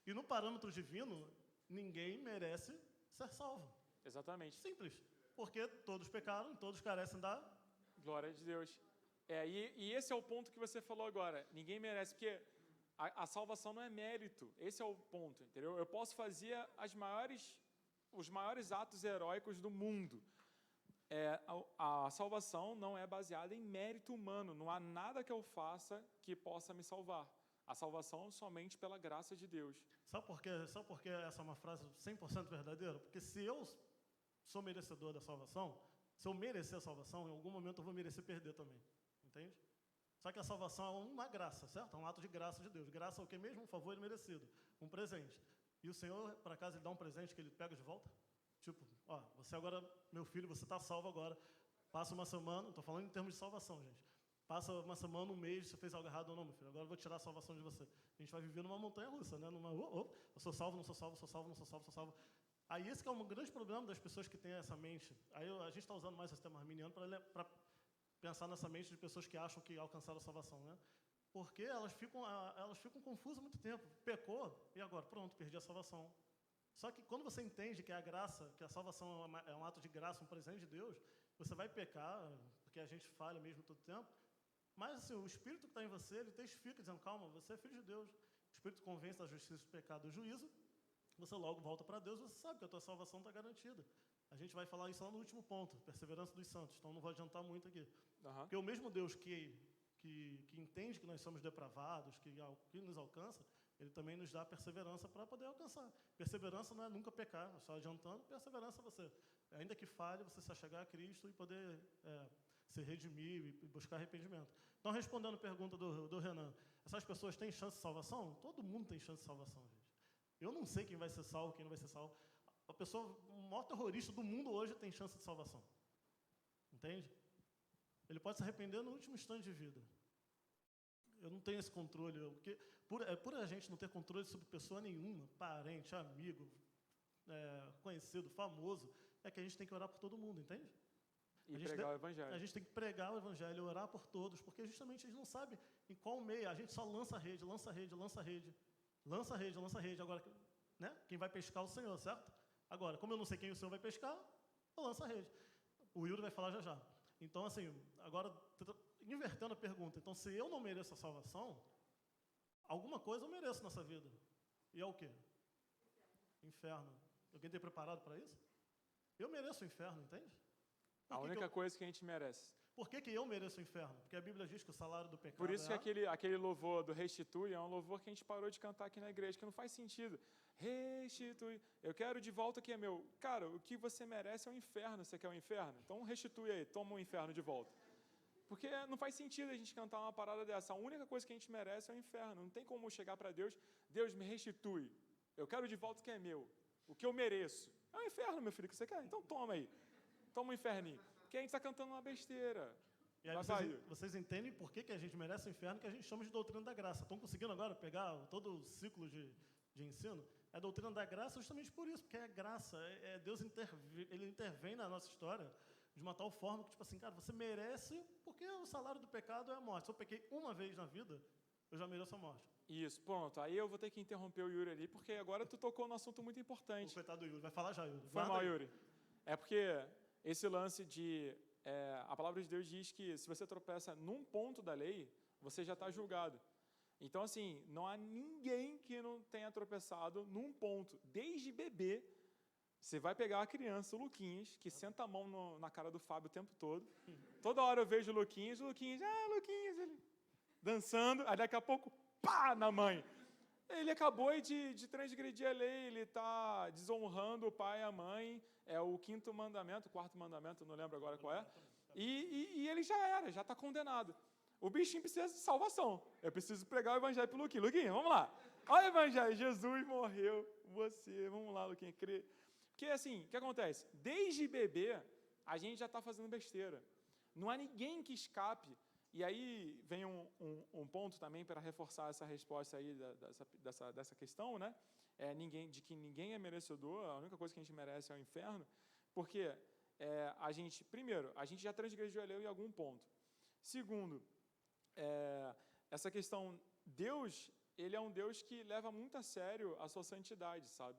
E no parâmetro divino, ninguém merece ser salvo. Exatamente. Simples. Porque todos pecaram, todos carecem da... Glória a Deus. E esse é o ponto que você falou agora. Ninguém merece, porque a salvação não é mérito. Esse é o ponto, entendeu? Eu posso fazer os maiores atos heróicos do mundo. A salvação não é baseada em mérito humano. Não há nada que eu faça que possa me salvar. A salvação é somente pela graça de Deus. Sabe por quê? Sabe por que essa é uma frase 100% verdadeira? Porque se eu sou merecedor da salvação, se eu merecer a salvação, em algum momento eu vou merecer perder também. Entende? Só que a salvação é uma graça, certo? É um ato de graça de Deus. Graça é o que mesmo? Um favor imerecido. Um presente. E o Senhor, por acaso, ele dá um presente que ele pega de volta? Tipo, ó, você agora, meu filho, você está salvo agora. Passa uma semana, estou falando em termos de salvação, gente. Passa uma semana, um mês, você fez algo errado ou não, meu filho. Agora eu vou tirar a salvação de você. A gente vai viver numa montanha russa, né? Eu sou salvo, não sou salvo, sou salvo, não sou salvo, sou salvo. Aí esse que é um grande problema das pessoas que têm essa mente. Aí a gente está usando mais o sistema arminiano para pensar nessa mente de pessoas que acham que alcançaram a salvação, né? Porque elas ficam confusas há muito tempo. Pecou, e agora? Pronto, perdi a salvação. Só que quando você entende que a graça, que a salvação é um ato de graça, um presente de Deus, você vai pecar, porque a gente falha mesmo todo tempo, mas assim, o Espírito que está em você, ele testifica, dizendo, calma, você é filho de Deus. O Espírito convence da justiça, do pecado e do juízo, você logo volta para Deus, você sabe que a tua salvação está garantida. A gente vai falar isso lá no último ponto, perseverança dos santos, então não vou adiantar muito aqui. Porque o mesmo Deus que entende que nós somos depravados, que nos alcança, ele também nos dá perseverança para poder alcançar. Perseverança não é nunca pecar, só adiantando, perseverança é você, ainda que falhe, você se achegar a Cristo e poder se redimir e buscar arrependimento. Então, respondendo a pergunta do Renan, essas pessoas têm chance de salvação? Todo mundo tem chance de salvação, gente. Eu não sei quem vai ser salvo, quem não vai ser salvo. O maior terrorista do mundo hoje tem chance de salvação. Entende? Ele pode se arrepender no último instante de vida. Eu não tenho esse controle. Porque por a gente não ter controle sobre pessoa nenhuma, parente, amigo, conhecido, famoso, é que a gente tem que orar por todo mundo, entende? E pregar o Evangelho. A gente tem que pregar o Evangelho, orar por todos, porque justamente a gente não sabe em qual meio. A gente só lança a rede, lança a rede, lança a rede. Lança a rede, lança a rede. Agora, né? Quem vai pescar é o Senhor, certo? Agora, como eu não sei quem o Senhor vai pescar, eu lanço a rede. O Yuri vai falar já já. Então, assim, agora, invertendo a pergunta. Então, se eu não mereço a salvação, alguma coisa eu mereço nessa vida. E é o quê? Inferno. Alguém tem preparado para isso? Eu mereço o inferno, entende? A única coisa que a gente merece. Por que eu mereço o inferno? Porque a Bíblia diz que o salário do pecado Por isso que aquele louvor do Restitui é um louvor que a gente parou de cantar aqui na igreja, que não faz sentido. Restitui. Eu quero de volta o que é meu. Cara, o que você merece é o inferno. Você quer o inferno? Então restitui aí, toma o inferno de volta. Porque não faz sentido a gente cantar uma parada dessa. A única coisa que a gente merece é o inferno. Não tem como chegar para Deus, Deus me restitui. Eu quero de volta o que é meu. O que eu mereço. É o inferno, meu filho, que você quer? Então toma aí. Toma o inferninho. Porque a gente está cantando uma besteira. E aí vocês entendem por que a gente merece o inferno, que a gente chama de doutrina da graça. Estão conseguindo agora pegar todo o ciclo de ensino? É a doutrina da graça justamente por isso, porque é graça. Deus ele intervém na nossa história de uma tal forma que, tipo assim, cara, você merece, porque o salário do pecado é a morte. Se eu pequei uma vez na vida, eu já mereço a morte. Isso, pronto. Aí eu vou ter que interromper o Yuri ali, porque agora tu tocou num assunto muito importante. O coitado do Yuri, vai falar já, Yuri. Foi mal, Yuri. É porque esse lance de... a palavra de Deus diz que se você tropeça num ponto da lei, você já está julgado. Então, assim, não há ninguém que não tenha tropeçado num ponto. Desde bebê, você vai pegar a criança, o Luquinhas, que senta a mão na cara do Fábio o tempo todo. Toda hora eu vejo o Luquinhas, Luquinhas, ele dançando, aí daqui a pouco, pá, na mãe. Ele acabou de transgredir a lei, ele está desonrando o pai e a mãe, é o quinto mandamento, o quarto mandamento, não lembro agora qual é, e ele já está condenado. O bichinho precisa de salvação, eu preciso pregar o evangelho para o Luquinho. Luquinho, vamos lá, olha o evangelho, Jesus morreu, vamos lá, Luquinho, crê. Porque assim, o que acontece? Desde bebê, a gente já está fazendo besteira. Não há ninguém que escape E aí vem um ponto também para reforçar essa resposta aí dessa questão, né? De que ninguém é merecedor, a única coisa que a gente merece é o inferno, porque primeiro, a gente já transgrediu a lei em algum ponto. Segundo, essa questão, Deus, ele é um Deus que leva muito a sério a sua santidade, sabe?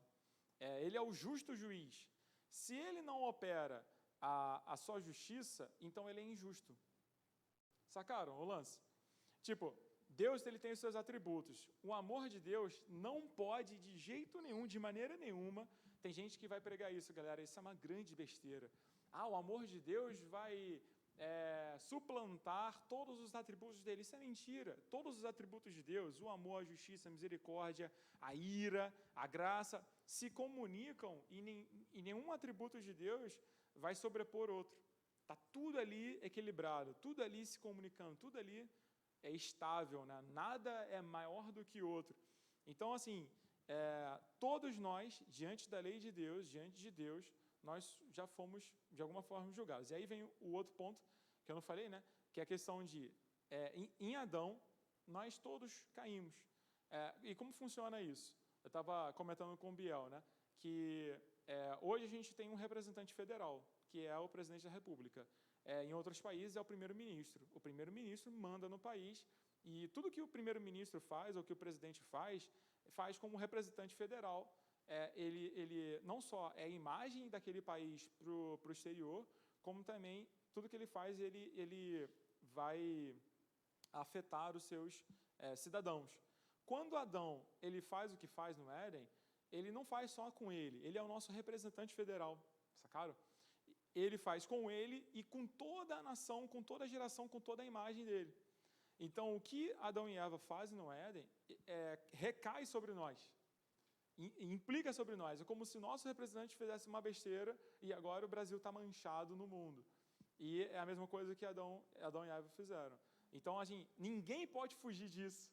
Ele é o justo juiz. Se ele não opera a sua justiça, então ele é injusto. Sacaram o lance? Tipo, Deus, ele tem os seus atributos. O amor de Deus não pode, de jeito nenhum, de maneira nenhuma, tem gente que vai pregar isso, galera, isso é uma grande besteira. O amor de Deus vai suplantar todos os atributos dele. Isso é mentira. Todos os atributos de Deus, o amor, a justiça, a misericórdia, a ira, a graça, se comunicam e nenhum atributo de Deus vai sobrepor outro. Está tudo ali equilibrado, tudo ali se comunicando, tudo ali é estável, né? Nada é maior do que outro. Então, assim, todos nós, diante da lei de Deus, diante de Deus, nós já fomos, de alguma forma, julgados. E aí vem o outro ponto, que eu não falei, né? Que é a questão de, em Adão, nós todos caímos. E como funciona isso? Eu estava comentando com o Biel, né? Que hoje a gente tem um representante federal, que é o presidente da República. Em outros países é o primeiro-ministro. O primeiro-ministro manda no país e tudo que o primeiro-ministro faz, ou que o presidente faz como representante federal. Ele não só é a imagem daquele país para o exterior, como também tudo que ele faz, ele vai afetar os seus cidadãos. Quando Adão ele faz o que faz no Éden, ele não faz só com ele é o nosso representante federal, sacaram? Ele faz com ele e com toda a nação, com toda a geração, com toda a imagem dele. Então, o que Adão e Eva fazem no Éden recai sobre nós, implica sobre nós. É como se nosso representante fizesse uma besteira e agora o Brasil está manchado no mundo. E é a mesma coisa que Adão e Eva fizeram. Então, assim, ninguém pode fugir disso,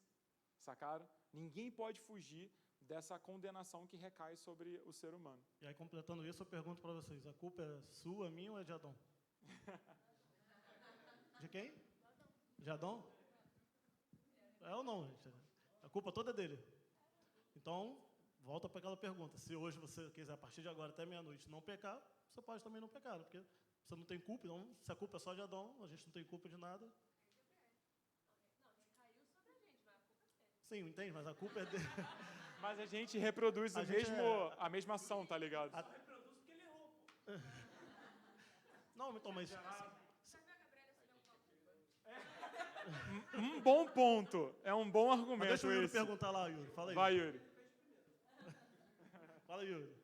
sacaram? Ninguém pode fugir dessa condenação que recai sobre o ser humano. E aí, completando isso, eu pergunto para vocês, a culpa é sua, minha ou é de Adão? De quem? De Adão? É ou não, gente? A culpa toda é dele. Então, volta para aquela pergunta. Se hoje você quiser, a partir de agora até meia-noite, não pecar, você pode também não pecar, porque você não tem culpa. Então, se a culpa é só de Adão, a gente não tem culpa de nada. Não, recaiu sobre a gente, mas a culpa é dele. Sim, entende? Mas a culpa é dele. Mas a gente reproduz a mesma ação, tá ligado? Só reproduz porque ele errou, pô. Não, então, mas... Já viu a Gabriela se não com a culpa? Um bom ponto. É um bom argumento. Mas deixa o Yuri esse. perguntar lá, Yuri. Fala aí. Vai, Yuri. Fala, Yuri.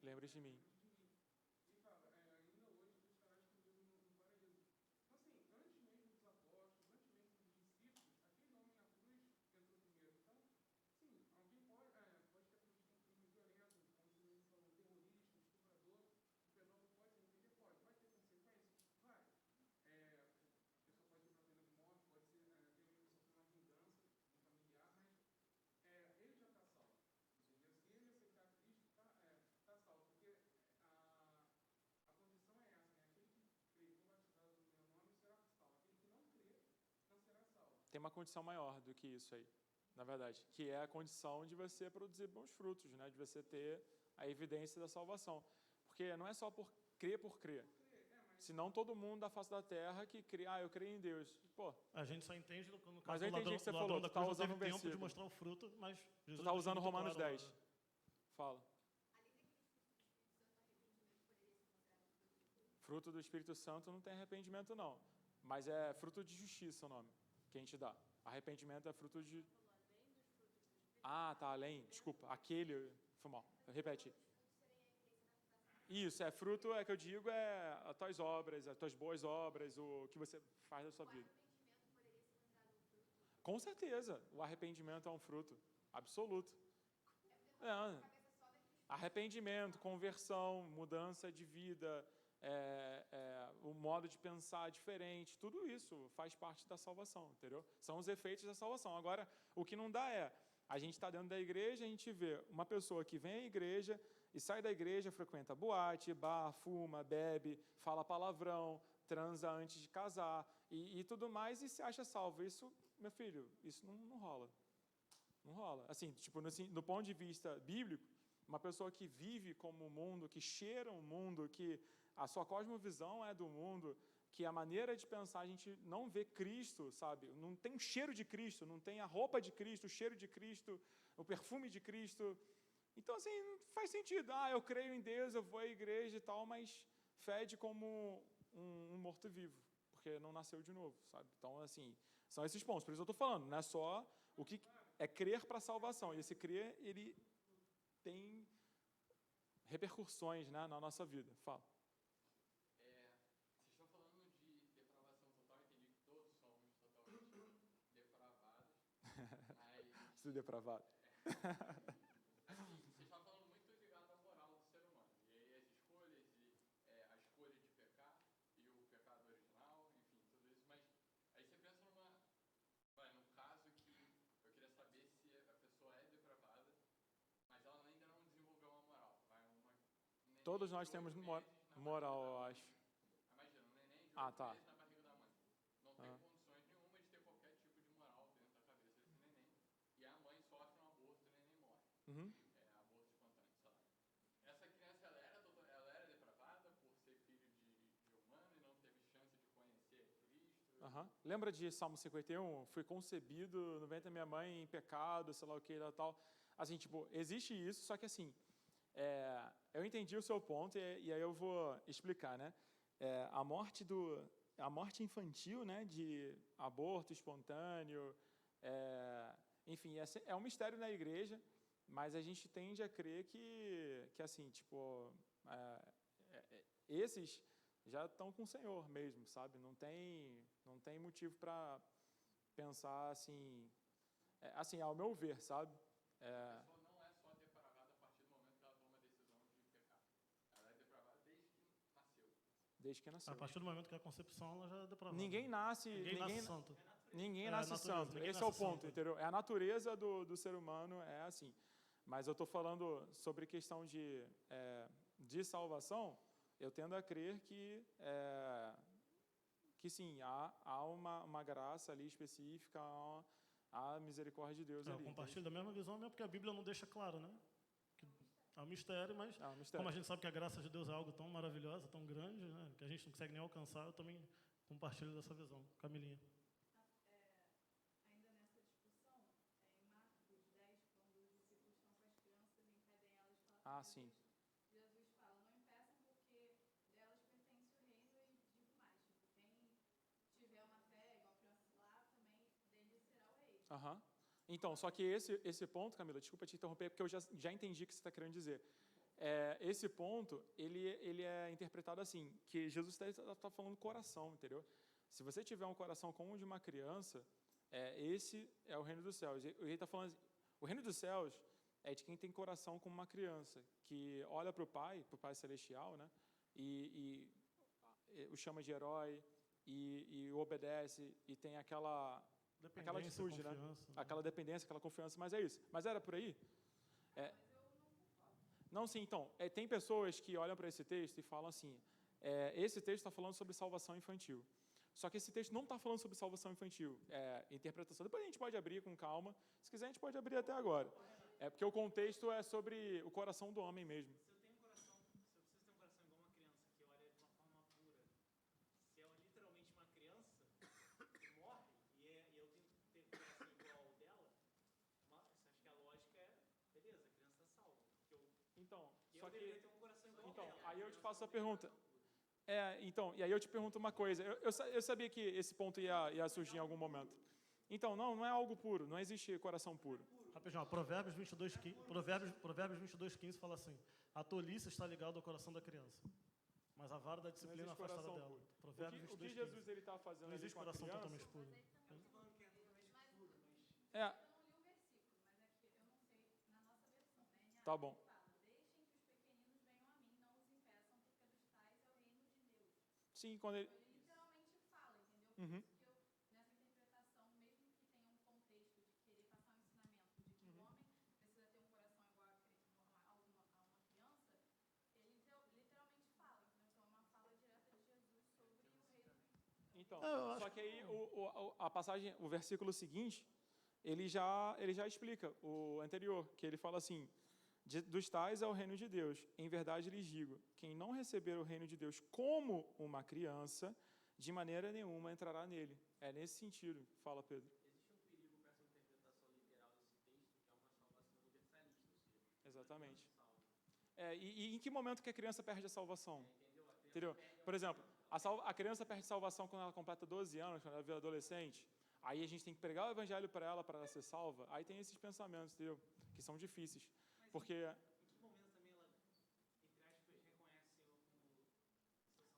Lembre de mim. Tem uma condição maior do que isso aí, na verdade, que é a condição de você produzir bons frutos, né? De você ter a evidência da salvação. Porque não é só por crer, senão todo mundo da face da terra que crê, eu creio em Deus. Pô, A gente só entende no caso mas eu do entendi ladrão, o que você do ladrão falou, da tu tá cruz, usando não um teve tempo de versículo. mostrar o fruto, mas Tu Jesus está deixou usando muito Romanos claro, 10. Fala. Fruto do Espírito Santo não tem arrependimento, não. Mas é fruto de justiça o nome que a gente dá. Arrependimento é fruto de... Ah, tá, além. Desculpa, aquele... Foi mal. Repete. Isso, fruto é que eu digo as tuas obras, as tuas boas obras, o que você faz da sua vida. Com certeza, o arrependimento é um fruto absoluto. Arrependimento, conversão, mudança de vida, o modo de pensar diferente, tudo isso faz parte da salvação, entendeu? São os efeitos da salvação. Agora, o que não dá a gente está dentro da igreja, a gente vê uma pessoa que vem à igreja e sai da igreja, frequenta boate, bar, fuma, bebe, fala palavrão, transa antes de casar e tudo mais e se acha salvo. Isso, meu filho, isso não rola. Não rola. Assim, tipo, no ponto de vista bíblico, uma pessoa que vive como o mundo, que cheira o mundo, que a sua cosmovisão é do mundo, que a maneira de pensar, a gente não vê Cristo, sabe? Não tem o cheiro de Cristo, não tem a roupa de Cristo, o cheiro de Cristo, o perfume de Cristo. Então, assim, não faz sentido. Eu creio em Deus, eu vou à igreja e tal, mas fede como um morto-vivo, porque não nasceu de novo, sabe? Então, assim, são esses pontos. Por isso eu estou falando, não é só o que é crer para a salvação. E esse crer, ele tem repercussões, né, na nossa vida. Fala. Vocês estão falando de depravação total, entendi que todos somos totalmente depravados, mas... Se depravado. Assim, vocês estão falando muito ligado à moral do ser humano, e aí as escolhas, a escolha de pecar, e o pecado original, enfim, tudo isso, mas aí você pensa no caso que eu queria saber se a pessoa é depravada, mas ela ainda não desenvolveu uma moral. Todos nós temos moral, eu acho. Imagina, um neném de 8 tá. meses na barriga da mãe. Não tem condições nenhuma de ter qualquer tipo de moral dentro da cabeça desse neném. E a mãe sofre um aborto e o neném morre. Aborto espontâneo, sei lá. Essa criança, ela era depravada por ser filho de humano e não teve chance de conhecer Cristo. Lembra de Salmo 51? Fui concebido no ventre da minha mãe em pecado, sei lá o que, tal. Assim, tipo, existe isso, só que assim, eu entendi o seu ponto e aí eu vou explicar, né? A morte infantil, né, de aborto espontâneo, enfim, é um mistério na igreja, mas a gente tende a crer que assim, tipo, esses já estão com o Senhor mesmo, sabe? Não tem motivo para pensar assim, assim, ao meu ver, sabe? A pessoa não é só depravada a partir do momento que ela toma a decisão de pecar. Ela é depravada desde que nasceu. Desde que nasceu. A partir do momento que a concepção, ela já é depravada. Ninguém nasce santo. Ninguém nasce santo. Esse é o ponto, entendeu? É a natureza do ser humano, é assim. Mas eu estou falando sobre questão de salvação, eu tendo a crer que sim, há uma graça ali específica, há a misericórdia de Deus ali. Eu compartilho da mesma visão, mesmo porque a Bíblia não deixa claro, né? É um mistério, mas como a gente sabe que a graça de Deus é algo tão maravilhoso, tão grande, né, que a gente não consegue nem alcançar, eu também compartilho dessa visão. Camilinha. Ainda nessa discussão, em Marcos 10, quando os discípulos estão com as crianças e impedem elas de falar com sim. Jesus fala, não impeçam porque delas pertence o reino e digo mais, quem tiver uma fé igual a criança lá, também dele será o rei. Então, só que esse ponto, Camila, desculpa te interromper, porque eu já entendi o que você está querendo dizer. Esse ponto, ele é interpretado assim, que Jesus está falando coração, entendeu? Se você tiver um coração como o de uma criança, esse é o reino dos céus. Ele está falando assim, o reino dos céus é de quem tem coração como uma criança, que olha para o Pai Celestial, né? E o chama de herói, e o obedece, e tem aquela atitude, né? Aquela dependência, aquela confiança, mas é isso. Mas era por aí? Não, sim, então, tem pessoas que olham para esse texto e falam assim, esse texto está falando sobre salvação infantil. Só que esse texto não está falando sobre salvação infantil, interpretação. Depois a gente pode abrir com calma, se quiser a gente pode abrir até agora. Porque o contexto é sobre o coração do homem mesmo. Se você tem um coração igual uma criança que olha de uma forma pura, se é literalmente uma criança que morre e eu tenho que ter coração igual ao dela, você acha que a lógica é, beleza, a criança está salva. Então, Eu deveria ter um coração igual ao dela. Aí eu te faço a pergunta. E aí eu te pergunto uma coisa. Eu sabia que esse ponto ia surgir em algum momento. Então, não é algo puro, não existe coração puro. Rapidinho, ó, Provérbios 22:15 fala assim: a tolice está ligada ao coração da criança, mas a vara da disciplina Não é existe afastada coração dela. puro. Provérbios O que 22:15. Jesus ele está fazendo Não ali existe com a coração criança? totalmente puro. É, Eu não li o versículo, mas é que eu não sei, na nossa versão, né? Em tá bom. fala, deixem que os pequeninos venham a mim, não os impeçam, porque dos tais é o reino de Deus. Sim, quando ele. Então, ele literalmente fala, entendeu? Por Uhum. isso que eu, nessa interpretação, mesmo que tenha um contexto de querer passar um ensinamento de que o homem precisa ter um coração igual a uma criança, ele literalmente fala, entendeu? Então, é uma fala direta de Jesus sobre o reino. Então, Eu acho só que aí a passagem, o versículo seguinte, ele já explica o anterior, que ele fala assim: dos tais é o reino de Deus. Em verdade lhes digo, quem não receber o reino de Deus como uma criança, de maneira nenhuma entrará nele. É nesse sentido, fala Pedro. Existe um perigo para essa interpretação literal desse texto, que é uma salvação universalista, ou seja, Exatamente. salvo. E em que momento que a criança perde a salvação? Entendeu? A criança Entendeu? perde Por exemplo, a criança perde salvação quando ela completa 12 anos, quando ela vira adolescente. Aí a gente tem que pregar o evangelho para ela ser salva. Aí tem esses pensamentos, entendeu? Que são difíceis. Porque, Em que momento também ela, entre aspas, reconhece eu como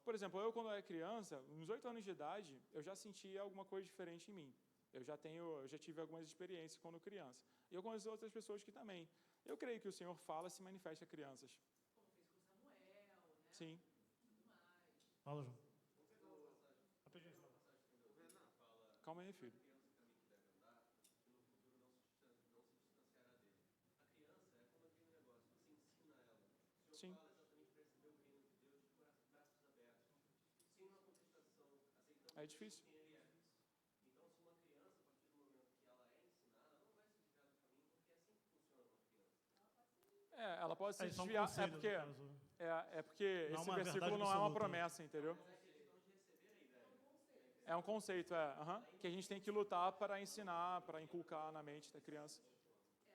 por exemplo, eu quando era criança, uns 8 anos de idade, eu já sentia alguma coisa diferente em mim. Eu já tive algumas experiências quando criança. E eu conheço outras pessoas que também. Eu creio que o Senhor fala e se manifesta a crianças. Como fez com Samuel, né? Sim. Tudo mais. Fala, João. Rapidinho, João. Calma aí, filho. Sim. É difícil. Então, se uma criança, a partir do momento que ela é ensinada, ela não vai se desviar do caminho, porque é assim que funciona uma criança. Ela pode se Isso é um desviar. conselho, no caso. É porque Não é esse uma versículo verdade não é uma absoluta. promessa, entendeu? É um conceito, aham, que a gente tem que lutar para ensinar, para inculcar na mente da criança.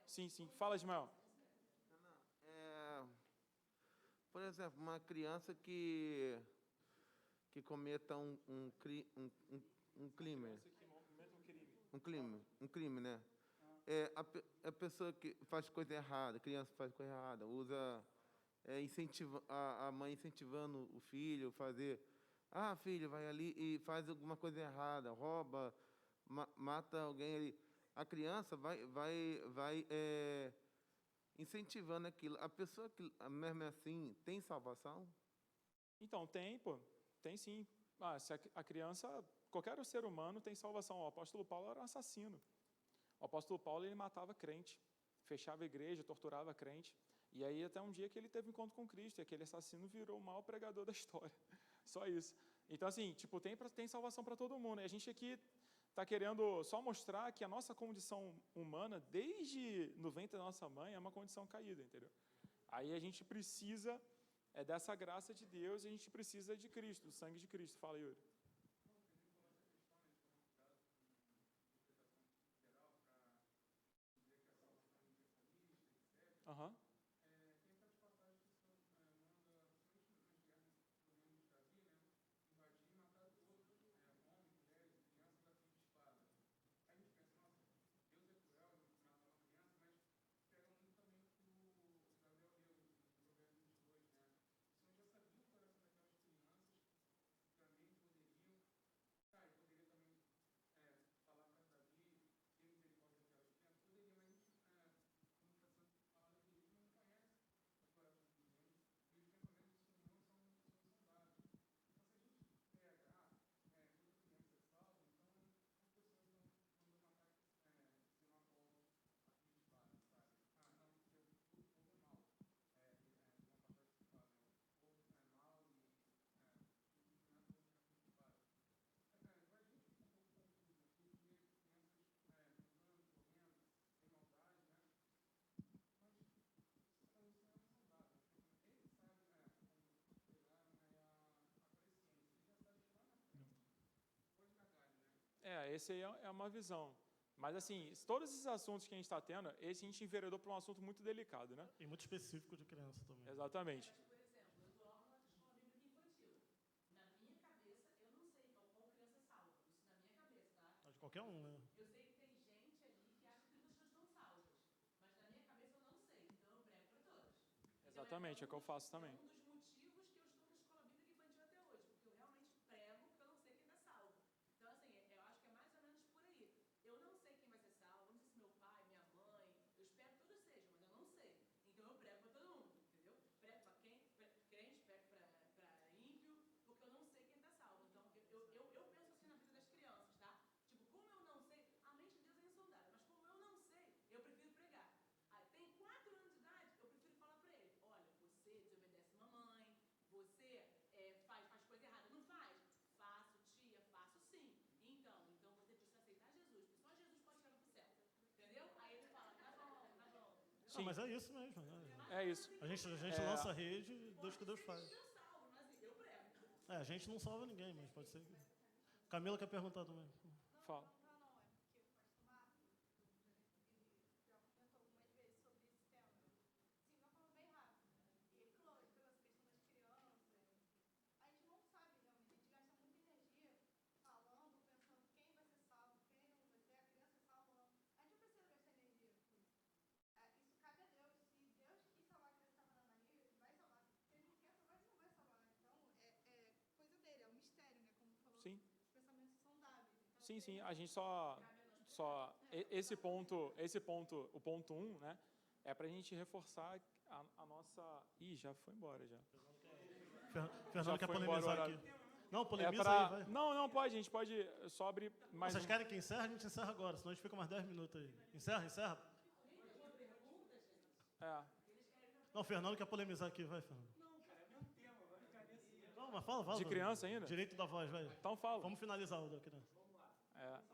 Sim, sim. Fala, Ismael. Por exemplo, uma criança que cometa um crime, um crime, né? A pessoa que faz coisa errada, a criança faz coisa errada, a mãe incentivando o filho a fazer, filho, vai ali e faz alguma coisa errada, rouba, mata alguém ali. A criança vai incentivando aquilo. A pessoa que, mesmo assim, tem salvação? Então, tem, pô. Tem sim. Se a criança, qualquer ser humano tem salvação. O apóstolo Paulo era um assassino. O apóstolo Paulo, ele matava crente, fechava a igreja, torturava crente. E aí, até um dia que ele teve encontro com Cristo, e aquele assassino virou o maior pregador da história. Só isso. Então, assim, tipo, tem salvação para todo mundo. E a gente aqui está querendo só mostrar que a nossa condição humana, desde no ventre da nossa mãe, é uma condição caída, entendeu? Aí a gente precisa dessa graça de Deus e a gente precisa de Cristo, do sangue de Cristo. Fala, Yuri. Aham. Esse aí é uma visão. Mas, assim, todos esses assuntos que a gente está tendo, esse a gente enveredou para um assunto muito delicado, né? E muito específico de criança também. Exatamente. Por exemplo, eu dou aula na escola bíblica infantil. Na minha cabeça, eu não sei qual criança salva. Isso na minha cabeça, tá? Mas qualquer um, né? Eu sei que tem gente ali que acha que as pessoas estão salvas. Exatamente, é o que eu faço também. É um dos motivos que eu estou na escola bíblica infantil até hoje, porque eu realmente prego, porque eu não sei quem está salvo. Então, assim, eu acho que é mais ou menos por aí. Eu não sei quem vai ser salvo, não sei se meu pai, minha mãe, eu espero que todos sejam, mas eu não sei. Então eu prego para todo mundo, entendeu? Prego para quem? Crente, prego para ímpio, porque eu não sei quem está salvo. Então, eu penso assim na vida das crianças, tá? Tipo, como eu não sei, a mente de Deus é insondável, mas como eu não sei, eu prefiro pregar. Aí, tem 4 anos de idade, eu prefiro falar para ele, olha, você desobedece mamãe, você faz coisa errada, não faz? Faço, tia, faço sim. Então você precisa aceitar Jesus, porque só Jesus pode te levar pro céu. Entendeu? Aí ele fala, tá bom, tá bom. Não, mas é isso mesmo. Né? É isso. A gente lança a rede e Deus que Deus faz. Eu salvo, mas assim, eu prego. A gente não salva ninguém, mas pode ser. Camila quer perguntar também. Fala. Não, é porque o pastor Marcos, ele já comentou algumas vezes sobre esse tema. Sim, de uma forma bem rápida. E ele falou pela questão das crianças. A gente não sabe realmente, a gente gasta muita energia falando, pensando quem vai ser salvo, quem não vai ser, a criança é salva ou não. A gente não precisa gastar energia com isso. Isso cabe a Deus. Se Deus quis salvar a criança que estava na Maria, ele vai salvar. Se ele não quer salvar, ele não vai salvar. Então, é coisa dele, é um mistério, né? Como falou, Sim. os pensamentos sondáveis. Então, Sim, a gente esse ponto, o ponto 1, né, é pra gente reforçar a nossa... Ih, já foi embora já. Fernando quer foi embora o polemizar horário. aqui. Não, É polemiza pra... aí, vai. Não, pode, a gente pode só abrir mais Vocês um. querem que encerre? A gente encerra agora, senão a gente fica mais 10 minutos aí. Encerra? É. Não, o Fernando quer polemizar aqui, vai, Fernando. Não, cara, é o mesmo tema, vai ficar nesse. Não, mas fala. De criança ainda? Direito da voz, vai. Então fala. Vamos finalizar o da criança. Vamos lá.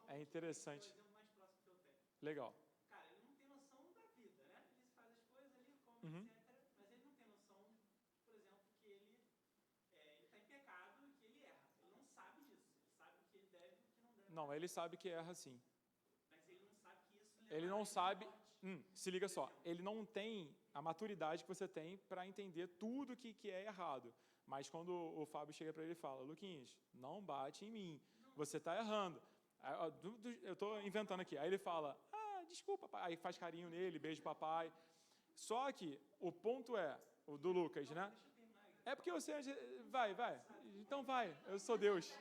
É interessante. É o exemplo mais próximo que eu tenho. Legal. Cara, ele não tem noção da vida, né? Ele faz as coisas ali, come, Uhum. etc. Mas ele não tem noção, por exemplo, que ele está em pecado e que ele erra. Ele não sabe disso. Ele sabe o que ele deve e o que não deve. Não, ele sabe que erra sim. Mas ele não sabe que isso Ele levará não à sabe... morte. se liga só, ele não tem a maturidade que você tem para entender tudo que é errado. Mas quando o Fábio chega para ele e fala, Luquinhas, não bate em mim, você está errando. Eu estou inventando aqui. Aí ele fala, desculpa, pai. Aí faz carinho nele, beijo papai. Só que o ponto é, o do Lucas, né? É porque você... Vai. Então vai, eu sou Deus.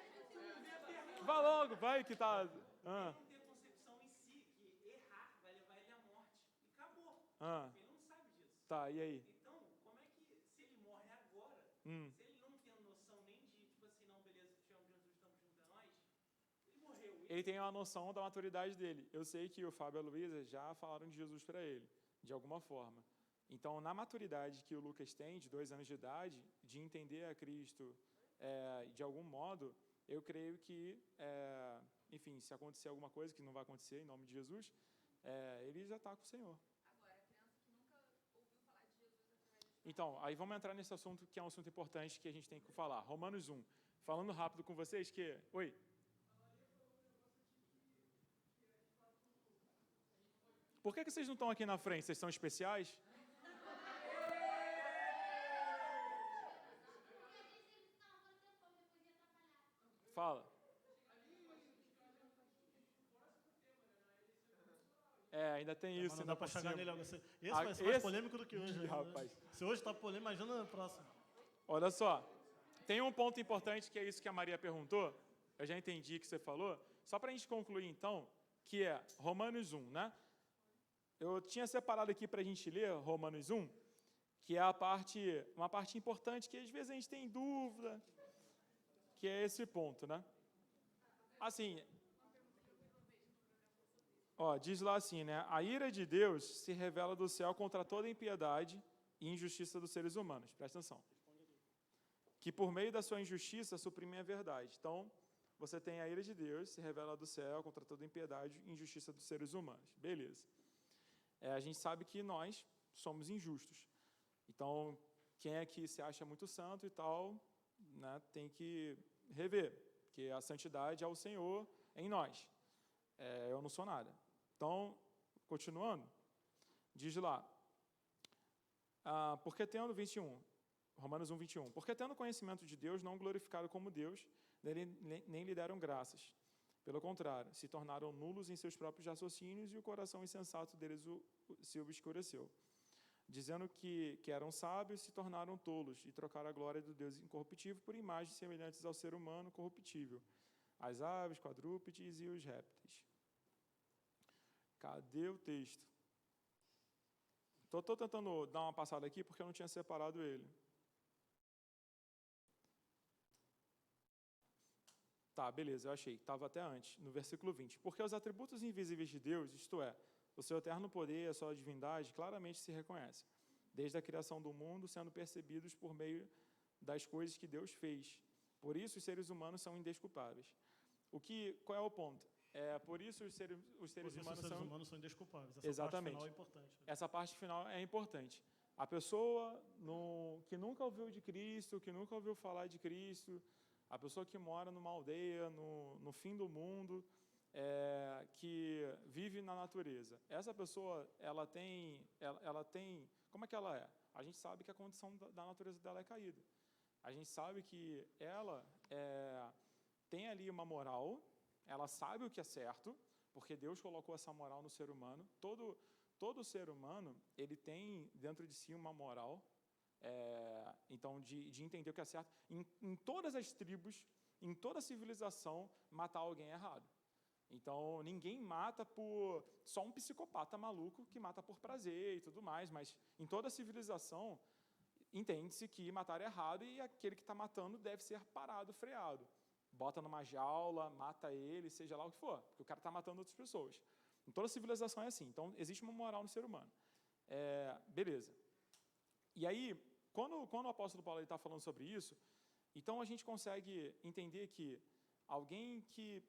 Vai logo, vai que tá... Não tem a concepção em si que errar vai levar ele à morte. E acabou. Ele não sabe disso. Tá, e aí? Então, como é que, se ele morre agora, se ele não tem noção nem de, tipo assim, não, beleza, te amo, Jesus, estamos junto a nós, ele morreu. Ele tem uma noção da maturidade dele. Eu sei que o Fábio e a Luísa já falaram de Jesus para ele, de alguma forma. Então, na maturidade que o Lucas tem, de 2 anos de idade, de entender a Cristo de algum modo, eu creio que, enfim, se acontecer alguma coisa, que não vai acontecer em nome de Jesus, ele já está com o Senhor. agora, a criança que nunca ouviu falar de Jesus através de Então, aí vamos entrar nesse assunto que é um assunto importante que a gente tem que falar. Romanos 1. Falando rápido com vocês que... Oi? Por que vocês não estão aqui na frente? Vocês são especiais? Fala. Ainda tem isso. Mas não ainda dá pra por chegar cima. nele agora. Esse vai ser mais polêmico do que hoje. Ih, né? rapaz. Se hoje tá polêmico, imagina na próxima. Olha só, tem um ponto importante que é isso que a Maria perguntou, eu já entendi que você falou, só para a gente concluir então, que é Romanos 1, né? Eu tinha separado aqui para a gente ler Romanos 1, que é uma parte importante que às vezes a gente tem dúvida, que é esse ponto, né? Assim, diz lá assim, né? A ira de Deus se revela do céu contra toda impiedade e injustiça dos seres humanos. Presta atenção. Que por meio da sua injustiça suprimem a verdade. Então, você tem a ira de Deus, se revela do céu contra toda impiedade e injustiça dos seres humanos. Beleza. A gente sabe que nós somos injustos. Então, quem é que se acha muito santo e tal, né, tem que rever, porque a santidade é o Senhor em nós. Eu não sou nada. Então, continuando, diz lá, porque tendo 21, Romanos 1, 21, porque tendo conhecimento de Deus, não glorificaram como Deus, nem lhe deram graças. Pelo contrário, se tornaram nulos em seus próprios raciocínios e o coração insensato deles se obscureceu. dizendo que eram sábios, se tornaram tolos e trocaram a glória do Deus incorruptível por imagens semelhantes ao ser humano corruptível, as aves, quadrúpedes e os répteis. Cadê o texto? Estou tentando dar uma passada aqui porque eu não tinha separado ele. Tá, beleza, eu achei. Estava até antes, no versículo 20. Porque os atributos invisíveis de Deus, isto é, o seu eterno poder e a sua divindade, claramente se reconhecem, desde a criação do mundo, sendo percebidos por meio das coisas que Deus fez. Por isso, os seres humanos são indesculpáveis. Qual é o ponto? Por isso, os seres humanos são indesculpáveis. Exatamente. Parte final é importante. Essa parte final é importante. A pessoa que nunca ouviu de Cristo, que nunca ouviu falar de Cristo, a pessoa que mora numa aldeia, no fim do mundo, que vive na natureza. Essa pessoa, ela tem, como é que ela é? A gente sabe que a condição da natureza dela é caída. A gente sabe que ela tem ali uma moral, ela sabe o que é certo, porque Deus colocou essa moral no ser humano. Todo ser humano, ele tem dentro de si uma moral, então, de entender o que é certo. Em todas as tribos, em toda a civilização, matar alguém é errado. Então, ninguém mata por... Só um psicopata maluco que mata por prazer e tudo mais, mas em toda a civilização, entende-se que matar é errado e aquele que está matando deve ser parado, freado. Bota numa jaula, mata ele, seja lá o que for, porque o cara está matando outras pessoas. Em toda a civilização é assim. Então, existe uma moral no ser humano. Beleza. E aí, quando o apóstolo Paulo está falando sobre isso, então a gente consegue entender que alguém que,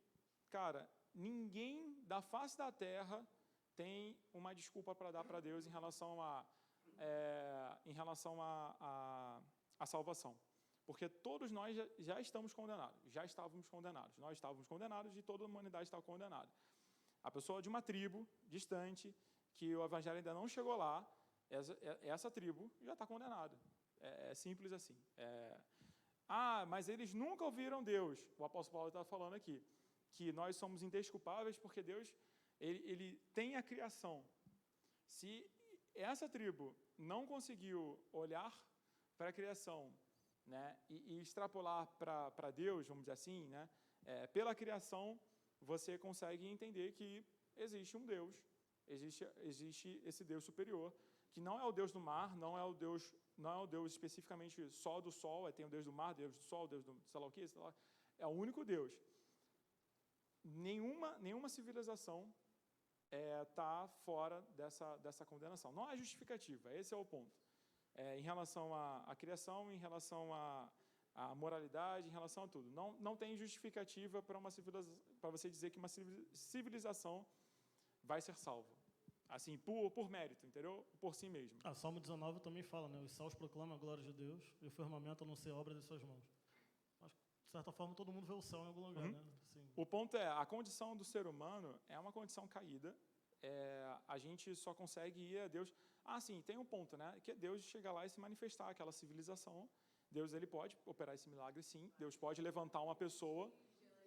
cara, ninguém da face da terra tem uma desculpa para dar para Deus em relação à salvação. Porque todos nós já estamos condenados, já estávamos condenados. Nós estávamos condenados e toda a humanidade estava condenada. A pessoa de uma tribo distante, que o evangelho ainda não chegou lá, essa tribo já está condenada. É simples assim. Mas eles nunca ouviram Deus. O apóstolo Paulo está falando aqui, que nós somos indesculpáveis porque Deus ele tem a criação. Se essa tribo não conseguiu olhar para a criação, né, e extrapolar para Deus, vamos dizer assim, né, pela criação, você consegue entender que existe um Deus, existe esse Deus superior, que não é o Deus do mar, não é o Deus especificamente só do sol, tem o Deus do mar, Deus do sol, Deus do sei lá o quê, sei lá, é o único Deus. Nenhuma civilização está fora dessa condenação. Não há justificativa, esse é o ponto. Em relação à criação, em relação à moralidade, em relação a tudo. Não tem justificativa para você dizer que uma civilização vai ser salva. Assim, por mérito, entendeu? Por si mesmo. Salmo 19 também fala, né? Os céus proclamam a glória de Deus e o firmamento anuncia a obra de suas mãos. Mas, de certa forma, todo mundo vê o céu em algum lugar, né? Assim. O ponto a condição do ser humano é uma condição caída. A gente só consegue ir a Deus. Sim, tem um ponto, né? Que Deus chega lá e se manifestar aquela civilização. Deus ele pode operar esse milagre, sim. Deus pode levantar uma pessoa.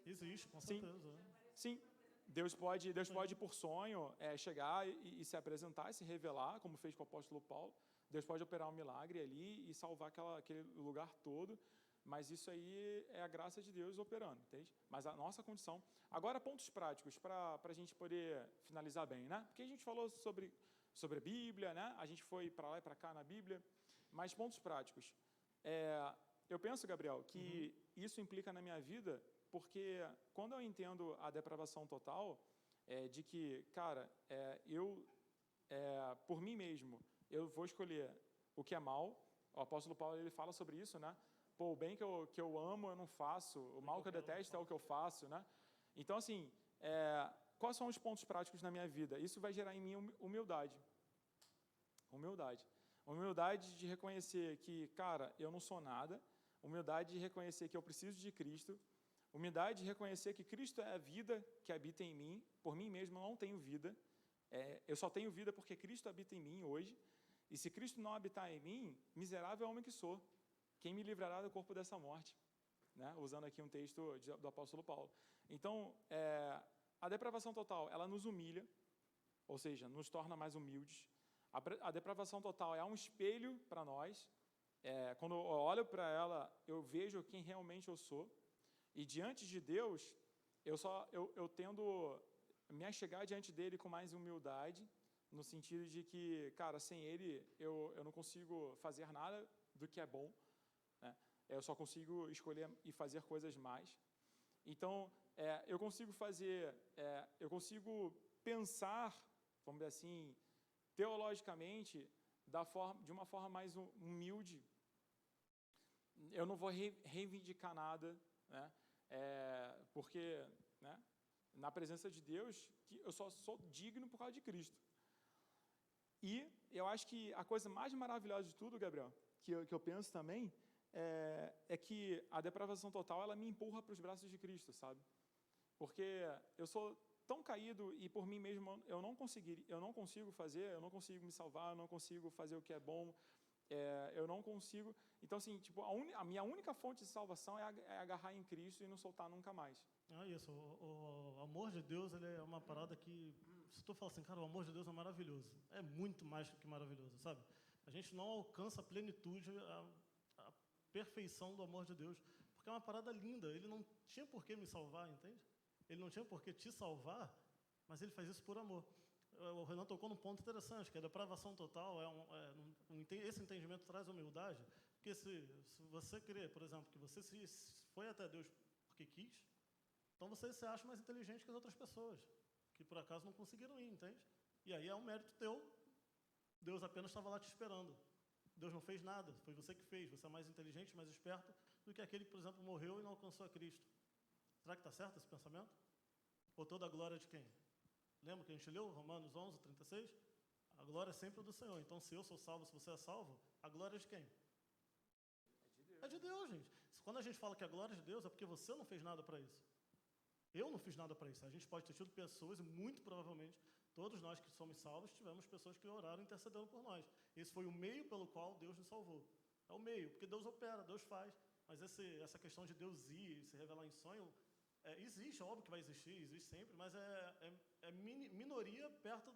Existe, com certeza. Sim. Deus pode por sonho, chegar e se apresentar e se revelar, como fez com o apóstolo Paulo. Deus pode operar um milagre ali e salvar aquele lugar todo. Mas isso aí é a graça de Deus operando, entende? Mas a nossa condição... Agora, pontos práticos para a gente poder finalizar bem, né? Porque a gente falou sobre a Bíblia, né? A gente foi para lá e para cá na Bíblia. Mas pontos práticos. Eu penso, Gabriel, que isso implica na minha vida, porque quando eu entendo a depravação total, de que, cara, por mim mesmo, eu vou escolher o que é mal. O apóstolo Paulo ele fala sobre isso, né? O bem que eu amo eu não faço, o mal que eu detesto é o que eu faço, né? Então, assim, quais são os pontos práticos na minha vida? Isso vai gerar em mim humildade. Humildade de reconhecer que, cara, eu não sou nada. Humildade de reconhecer que eu preciso de Cristo. Humildade de reconhecer que Cristo é a vida que habita em mim. Por mim mesmo, eu não tenho vida. Eu só tenho vida porque Cristo habita em mim hoje. E se Cristo não habitar em mim, miserável homem que sou. Quem me livrará do corpo dessa morte? Né? Usando aqui um texto do apóstolo Paulo. Então, a depravação total, ela nos humilha, ou seja, nos torna mais humildes. A depravação total é um espelho para nós. Quando eu olho para ela, eu vejo quem realmente eu sou. E diante de Deus, eu tendo me achegar diante dele com mais humildade, no sentido de que, cara, sem ele eu não consigo fazer nada do que é bom, né? Eu só consigo escolher e fazer coisas mais. Então, eu consigo pensar, vamos dizer assim, teologicamente, de uma forma mais humilde. Eu não vou reivindicar nada, né? Porque, né, na presença de Deus, que eu só sou digno por causa de Cristo. E eu acho que a coisa mais maravilhosa de tudo, Gabriel, que eu penso também, é que a depravação total, ela me empurra para os braços de Cristo, sabe? Porque eu sou tão caído e por mim mesmo eu não consigo fazer, eu não consigo me salvar, eu não consigo fazer o que é bom, eu não consigo. Então, assim, tipo, a minha única fonte de salvação é agarrar em Cristo e não soltar nunca mais. Isso, o amor de Deus, ele é uma parada que, se tu fala assim, cara, o amor de Deus é maravilhoso, é muito mais do que maravilhoso, sabe? A gente não alcança a plenitude, a perfeição do amor de Deus, porque é uma parada linda. Ele não tinha por que me salvar, entende? Ele não tinha por que te salvar, mas ele faz isso por amor. O Renan tocou num ponto interessante, que a depravação total esse entendimento traz humildade, porque se você crê, por exemplo, que você foi até Deus porque quis, então você se acha mais inteligente que as outras pessoas, que por acaso não conseguiram ir, entende? E aí é um mérito teu, Deus apenas estava lá te esperando. Deus não fez nada, foi você que fez, você é mais inteligente, mais esperto do que aquele que, por exemplo, morreu e não alcançou a Cristo. Será que está certo esse pensamento? Ou toda a glória de quem? Lembra que a gente leu Romanos 11, 36? A glória é sempre do Senhor. Então, se eu sou salvo, se você é salvo, a glória é de quem? É de Deus, gente. Quando a gente fala que a glória é de Deus, é porque você não fez nada para isso. Eu não fiz nada para isso. A gente pode ter tido pessoas, e muito provavelmente, todos nós que somos salvos, tivemos pessoas que oraram intercedendo por nós. Esse foi o meio pelo qual Deus nos salvou. É o meio, porque Deus opera, Deus faz. Mas essa questão de Deus ir, se revelar em sonho, existe, óbvio que vai existir, existe sempre, mas é minoria perto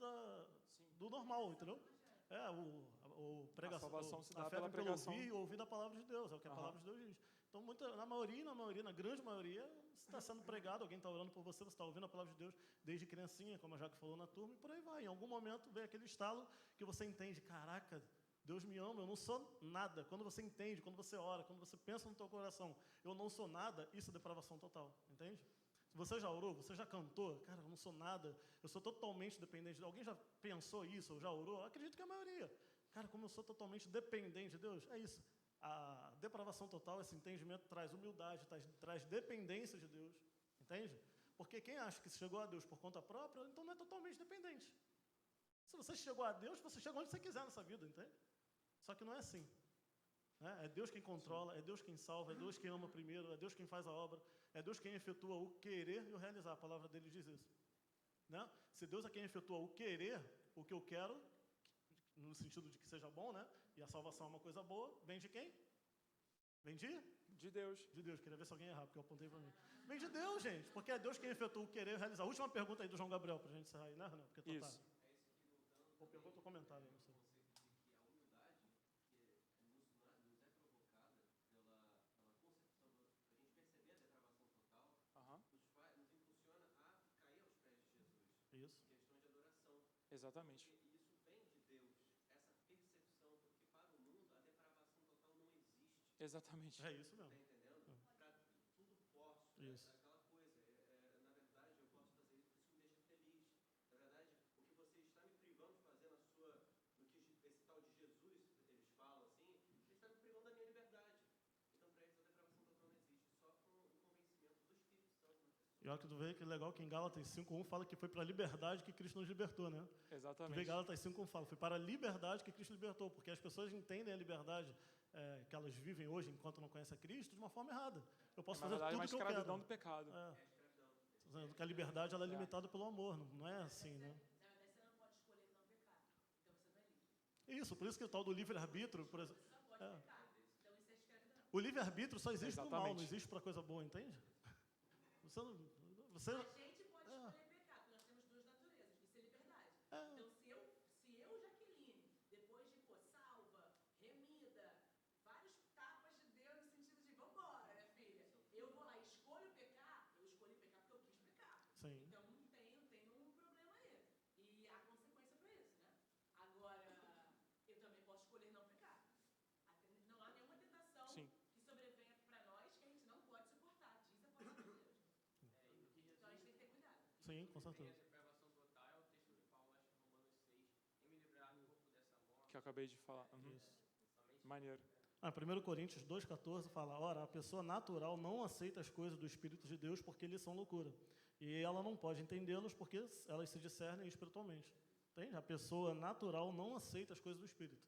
do normal, entendeu? A salvação se dá a fé pela vem pelo pregação. ouvir e ouvir da palavra de Deus, é o que a palavra de Deus diz. Então, na grande maioria, está sendo pregado, alguém está orando por você está ouvindo a palavra de Deus desde criancinha, como a Jaque falou na turma, e por aí vai. Em algum momento vem aquele estalo que você entende, caraca, Deus me ama, eu não sou nada. Quando você entende, quando você ora, quando você pensa no teu coração, eu não sou nada, isso é depravação total, entende? Se você já orou, você já cantou, cara, eu não sou nada, eu sou totalmente dependente. Alguém já pensou isso, ou já orou? Acredito que a maioria. Cara, como eu sou totalmente dependente de Deus, é isso. A depravação total, esse entendimento traz humildade, traz dependência de Deus, entende? Porque quem acha que chegou a Deus por conta própria, então não é totalmente dependente. Se você chegou a Deus, você chega onde você quiser nessa vida, entende? Só que não é assim. Né? É Deus quem controla, é Deus quem salva, é Deus quem ama primeiro, é Deus quem faz a obra, é Deus quem efetua o querer e o realizar. A palavra dele diz isso. Né? Se Deus é quem efetua o querer, o que eu quero, no sentido de que seja bom, né? E a salvação é uma coisa boa, vem de quem? Vem de Deus. De Deus. Queria ver se alguém errar, porque eu apontei para mim. Vem de Deus, gente, porque é Deus quem efetua o querer e o realizar. Última pergunta aí do João Gabriel, para a gente encerrar aí, né, Renan? Porque tá Isso. tarde. Ou pergunta ou comentário aí, não sei. Isso. Questão de adoração. Exatamente. Porque isso vem de Deus, essa percepção, porque para o mundo a depravação total não existe. Exatamente. É isso mesmo. Está entendendo? Para tudo posso. Isso. Aquela coisa. Na verdade, eu posso fazer isso, isso me deixa feliz. Na verdade, o que você está me privando de fazer no que esse tal de Jesus, eles falam assim, ele está me privando da minha liberdade. Então, para eles, a depravação total não existe. Só com o convencimento do Espírito Santo na pessoa. E olha que tu vê que legal que em Gálatas 5:1 fala que foi para a liberdade que Cristo nos libertou, né? Exatamente. Tu vê Gálatas 5:1 fala, foi para a liberdade que Cristo libertou, porque as pessoas entendem a liberdade que elas vivem hoje enquanto não conhecem a Cristo de uma forma errada. Eu posso fazer tudo uma o que eu escravidão quero. do pecado. Dizendo que a liberdade ela é limitada pelo amor, não é assim, né? Você não pode escolher não pecar. Então você não é livre. Isso, por isso que o tal do livre-arbítrio, por exemplo. Você só pode pecar. Então isso é escravidão. O livre-arbítrio só existe para o mal, Exatamente. não existe para coisa boa, entende? Você não. Você, A gente pode escolher pecar, porque nós temos duas naturezas, isso é liberdade. Então, se eu, Jaqueline, Sim, com Sem certeza. essa privação total é o texto de Paulo, acho que Romanos 6, em me livrar do corpo dessa morte. Que eu acabei de falar. Uhum. Isso. Maneiro. 1 Coríntios 2,14 fala: ora, a pessoa natural não aceita as coisas do Espírito de Deus porque eles são loucura. E ela não pode entendê-los porque elas se discernem espiritualmente. Entende? A pessoa natural não aceita as coisas do Espírito.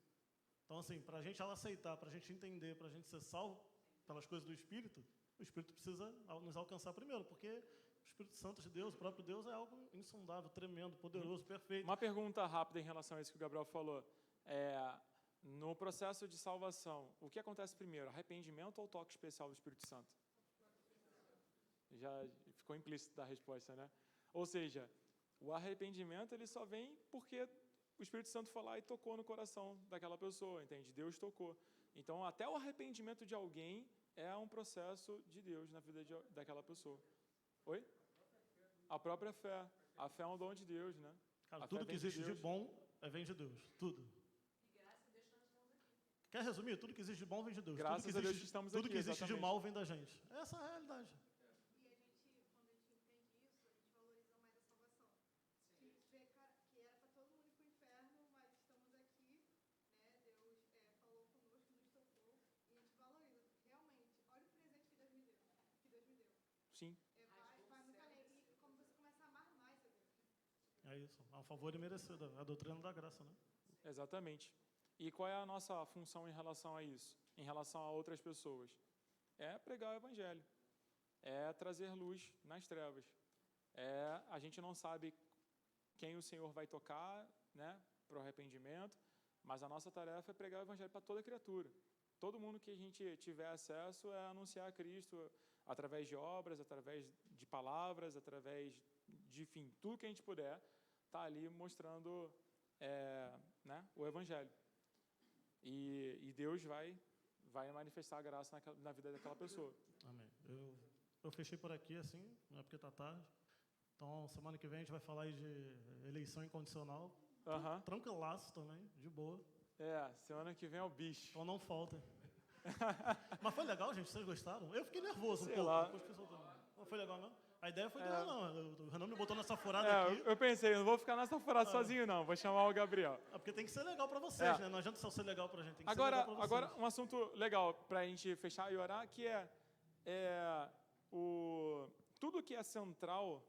Então, assim, para a gente ela aceitar, para a gente entender, para a gente ser salvo pelas coisas do Espírito, o Espírito precisa nos alcançar primeiro, porque o Espírito Santo de Deus, o próprio Deus, é algo insondável, tremendo, poderoso, perfeito. Uma pergunta rápida em relação a isso que o Gabriel falou. No processo de salvação, o que acontece primeiro? Arrependimento ou toque especial do Espírito Santo? Já ficou implícito da resposta, né? Ou seja, o arrependimento ele só vem porque o Espírito Santo foi lá e tocou no coração daquela pessoa, entende? Deus tocou. Então, até o arrependimento de alguém é um processo de Deus na vida daquela pessoa. Oi? A própria fé. A fé é um dom de Deus, né? Cara, A tudo fé que vem de existe de Deus. bom vem de Deus. Tudo. E graças a Deus que nós estamos aqui. Quer resumir? Tudo que existe de bom vem de Deus. Graças tudo que a Deus existe, que estamos tudo aqui, que existe de exatamente. mal vem da gente. Essa é a realidade. E a gente, quando a gente entende isso, a gente valoriza mais a salvação. Que era para todo mundo ir para o inferno, mas estamos aqui, né? Deus falou conosco, nos tocou, e a gente valoriza. Realmente, olha o presente que Deus me deu. Sim. Vai muito além. E como você começa a amar mais a Deus. É isso. É um favor imerecido. É a doutrina da graça, né? Exatamente. E qual é a nossa função em relação a isso? Em relação a outras pessoas? É pregar o Evangelho. É trazer luz nas trevas. A gente não sabe quem o Senhor vai tocar, né, para o arrependimento, mas a nossa tarefa é pregar o Evangelho para toda criatura. Todo mundo que a gente tiver acesso é anunciar a Cristo através de obras, através de palavras, através de, enfim, tudo que a gente puder, tá ali mostrando né, o Evangelho. E Deus vai manifestar a graça na vida daquela pessoa. Amém. Eu fechei por aqui, assim, não é porque está tarde. Então, semana que vem a gente vai falar aí de eleição incondicional. Aham. Tranquilaço também, de boa. Semana que vem é o bicho. Então não faltem. Mas foi legal, gente? Vocês gostaram? Eu fiquei nervoso Sei um pouco. lá. Depois que soltou. Mas foi legal, não? A ideia foi dele, não. O Renan me botou nessa furada aqui. Eu pensei, não vou ficar nessa furada sozinho, não. Vou chamar o Gabriel. Porque tem que ser legal pra vocês, né? Não adianta só ser legal pra gente, tem que ser legal pra vocês. Agora, um assunto legal para a gente fechar e orar, que tudo que é central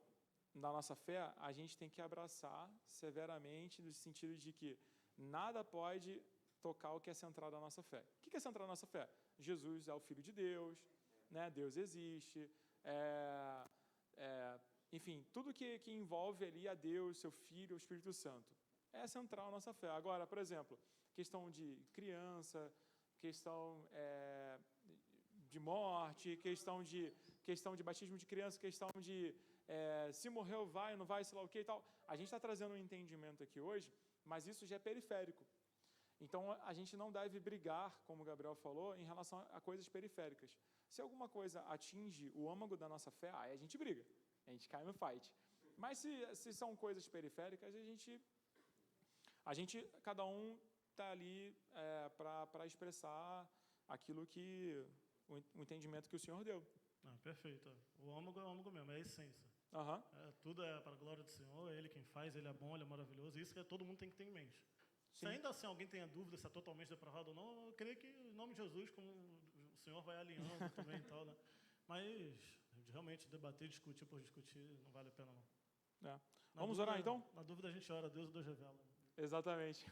da nossa fé, a gente tem que abraçar severamente, no sentido de que nada pode tocar o que é central da nossa fé. O que é central da nossa fé? Jesus é o Filho de Deus, né? Deus existe, enfim, tudo que envolve ali a Deus, seu Filho, o Espírito Santo. É central a nossa fé. Agora, por exemplo, questão de criança, questão de morte, questão de batismo de criança, questão de se morreu, vai, não vai, sei lá o que e tal. A gente está trazendo um entendimento aqui hoje, mas isso já é periférico. Então, a gente não deve brigar, como o Gabriel falou, em relação a coisas periféricas. Se alguma coisa atinge o âmago da nossa fé, aí a gente briga, a gente cai no fight. Mas se são coisas periféricas, cada um está ali para expressar aquilo que o entendimento que o Senhor deu. Perfeito. O âmago é o âmago mesmo, é a essência. Uhum. Tudo é para a glória do Senhor, é Ele quem faz, Ele é bom, Ele é maravilhoso. Isso que todo mundo tem que ter em mente. Sim. Se ainda assim alguém tenha dúvida se é totalmente depravado ou não, eu creio que em nome de Jesus, como o Senhor vai alinhando também e tal, né? Mas realmente debater, discutir por discutir, não vale a pena não. Vamos orar então? Na dúvida a gente ora, Deus revela. Exatamente.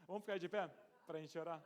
Vamos ficar de pé para a gente orar?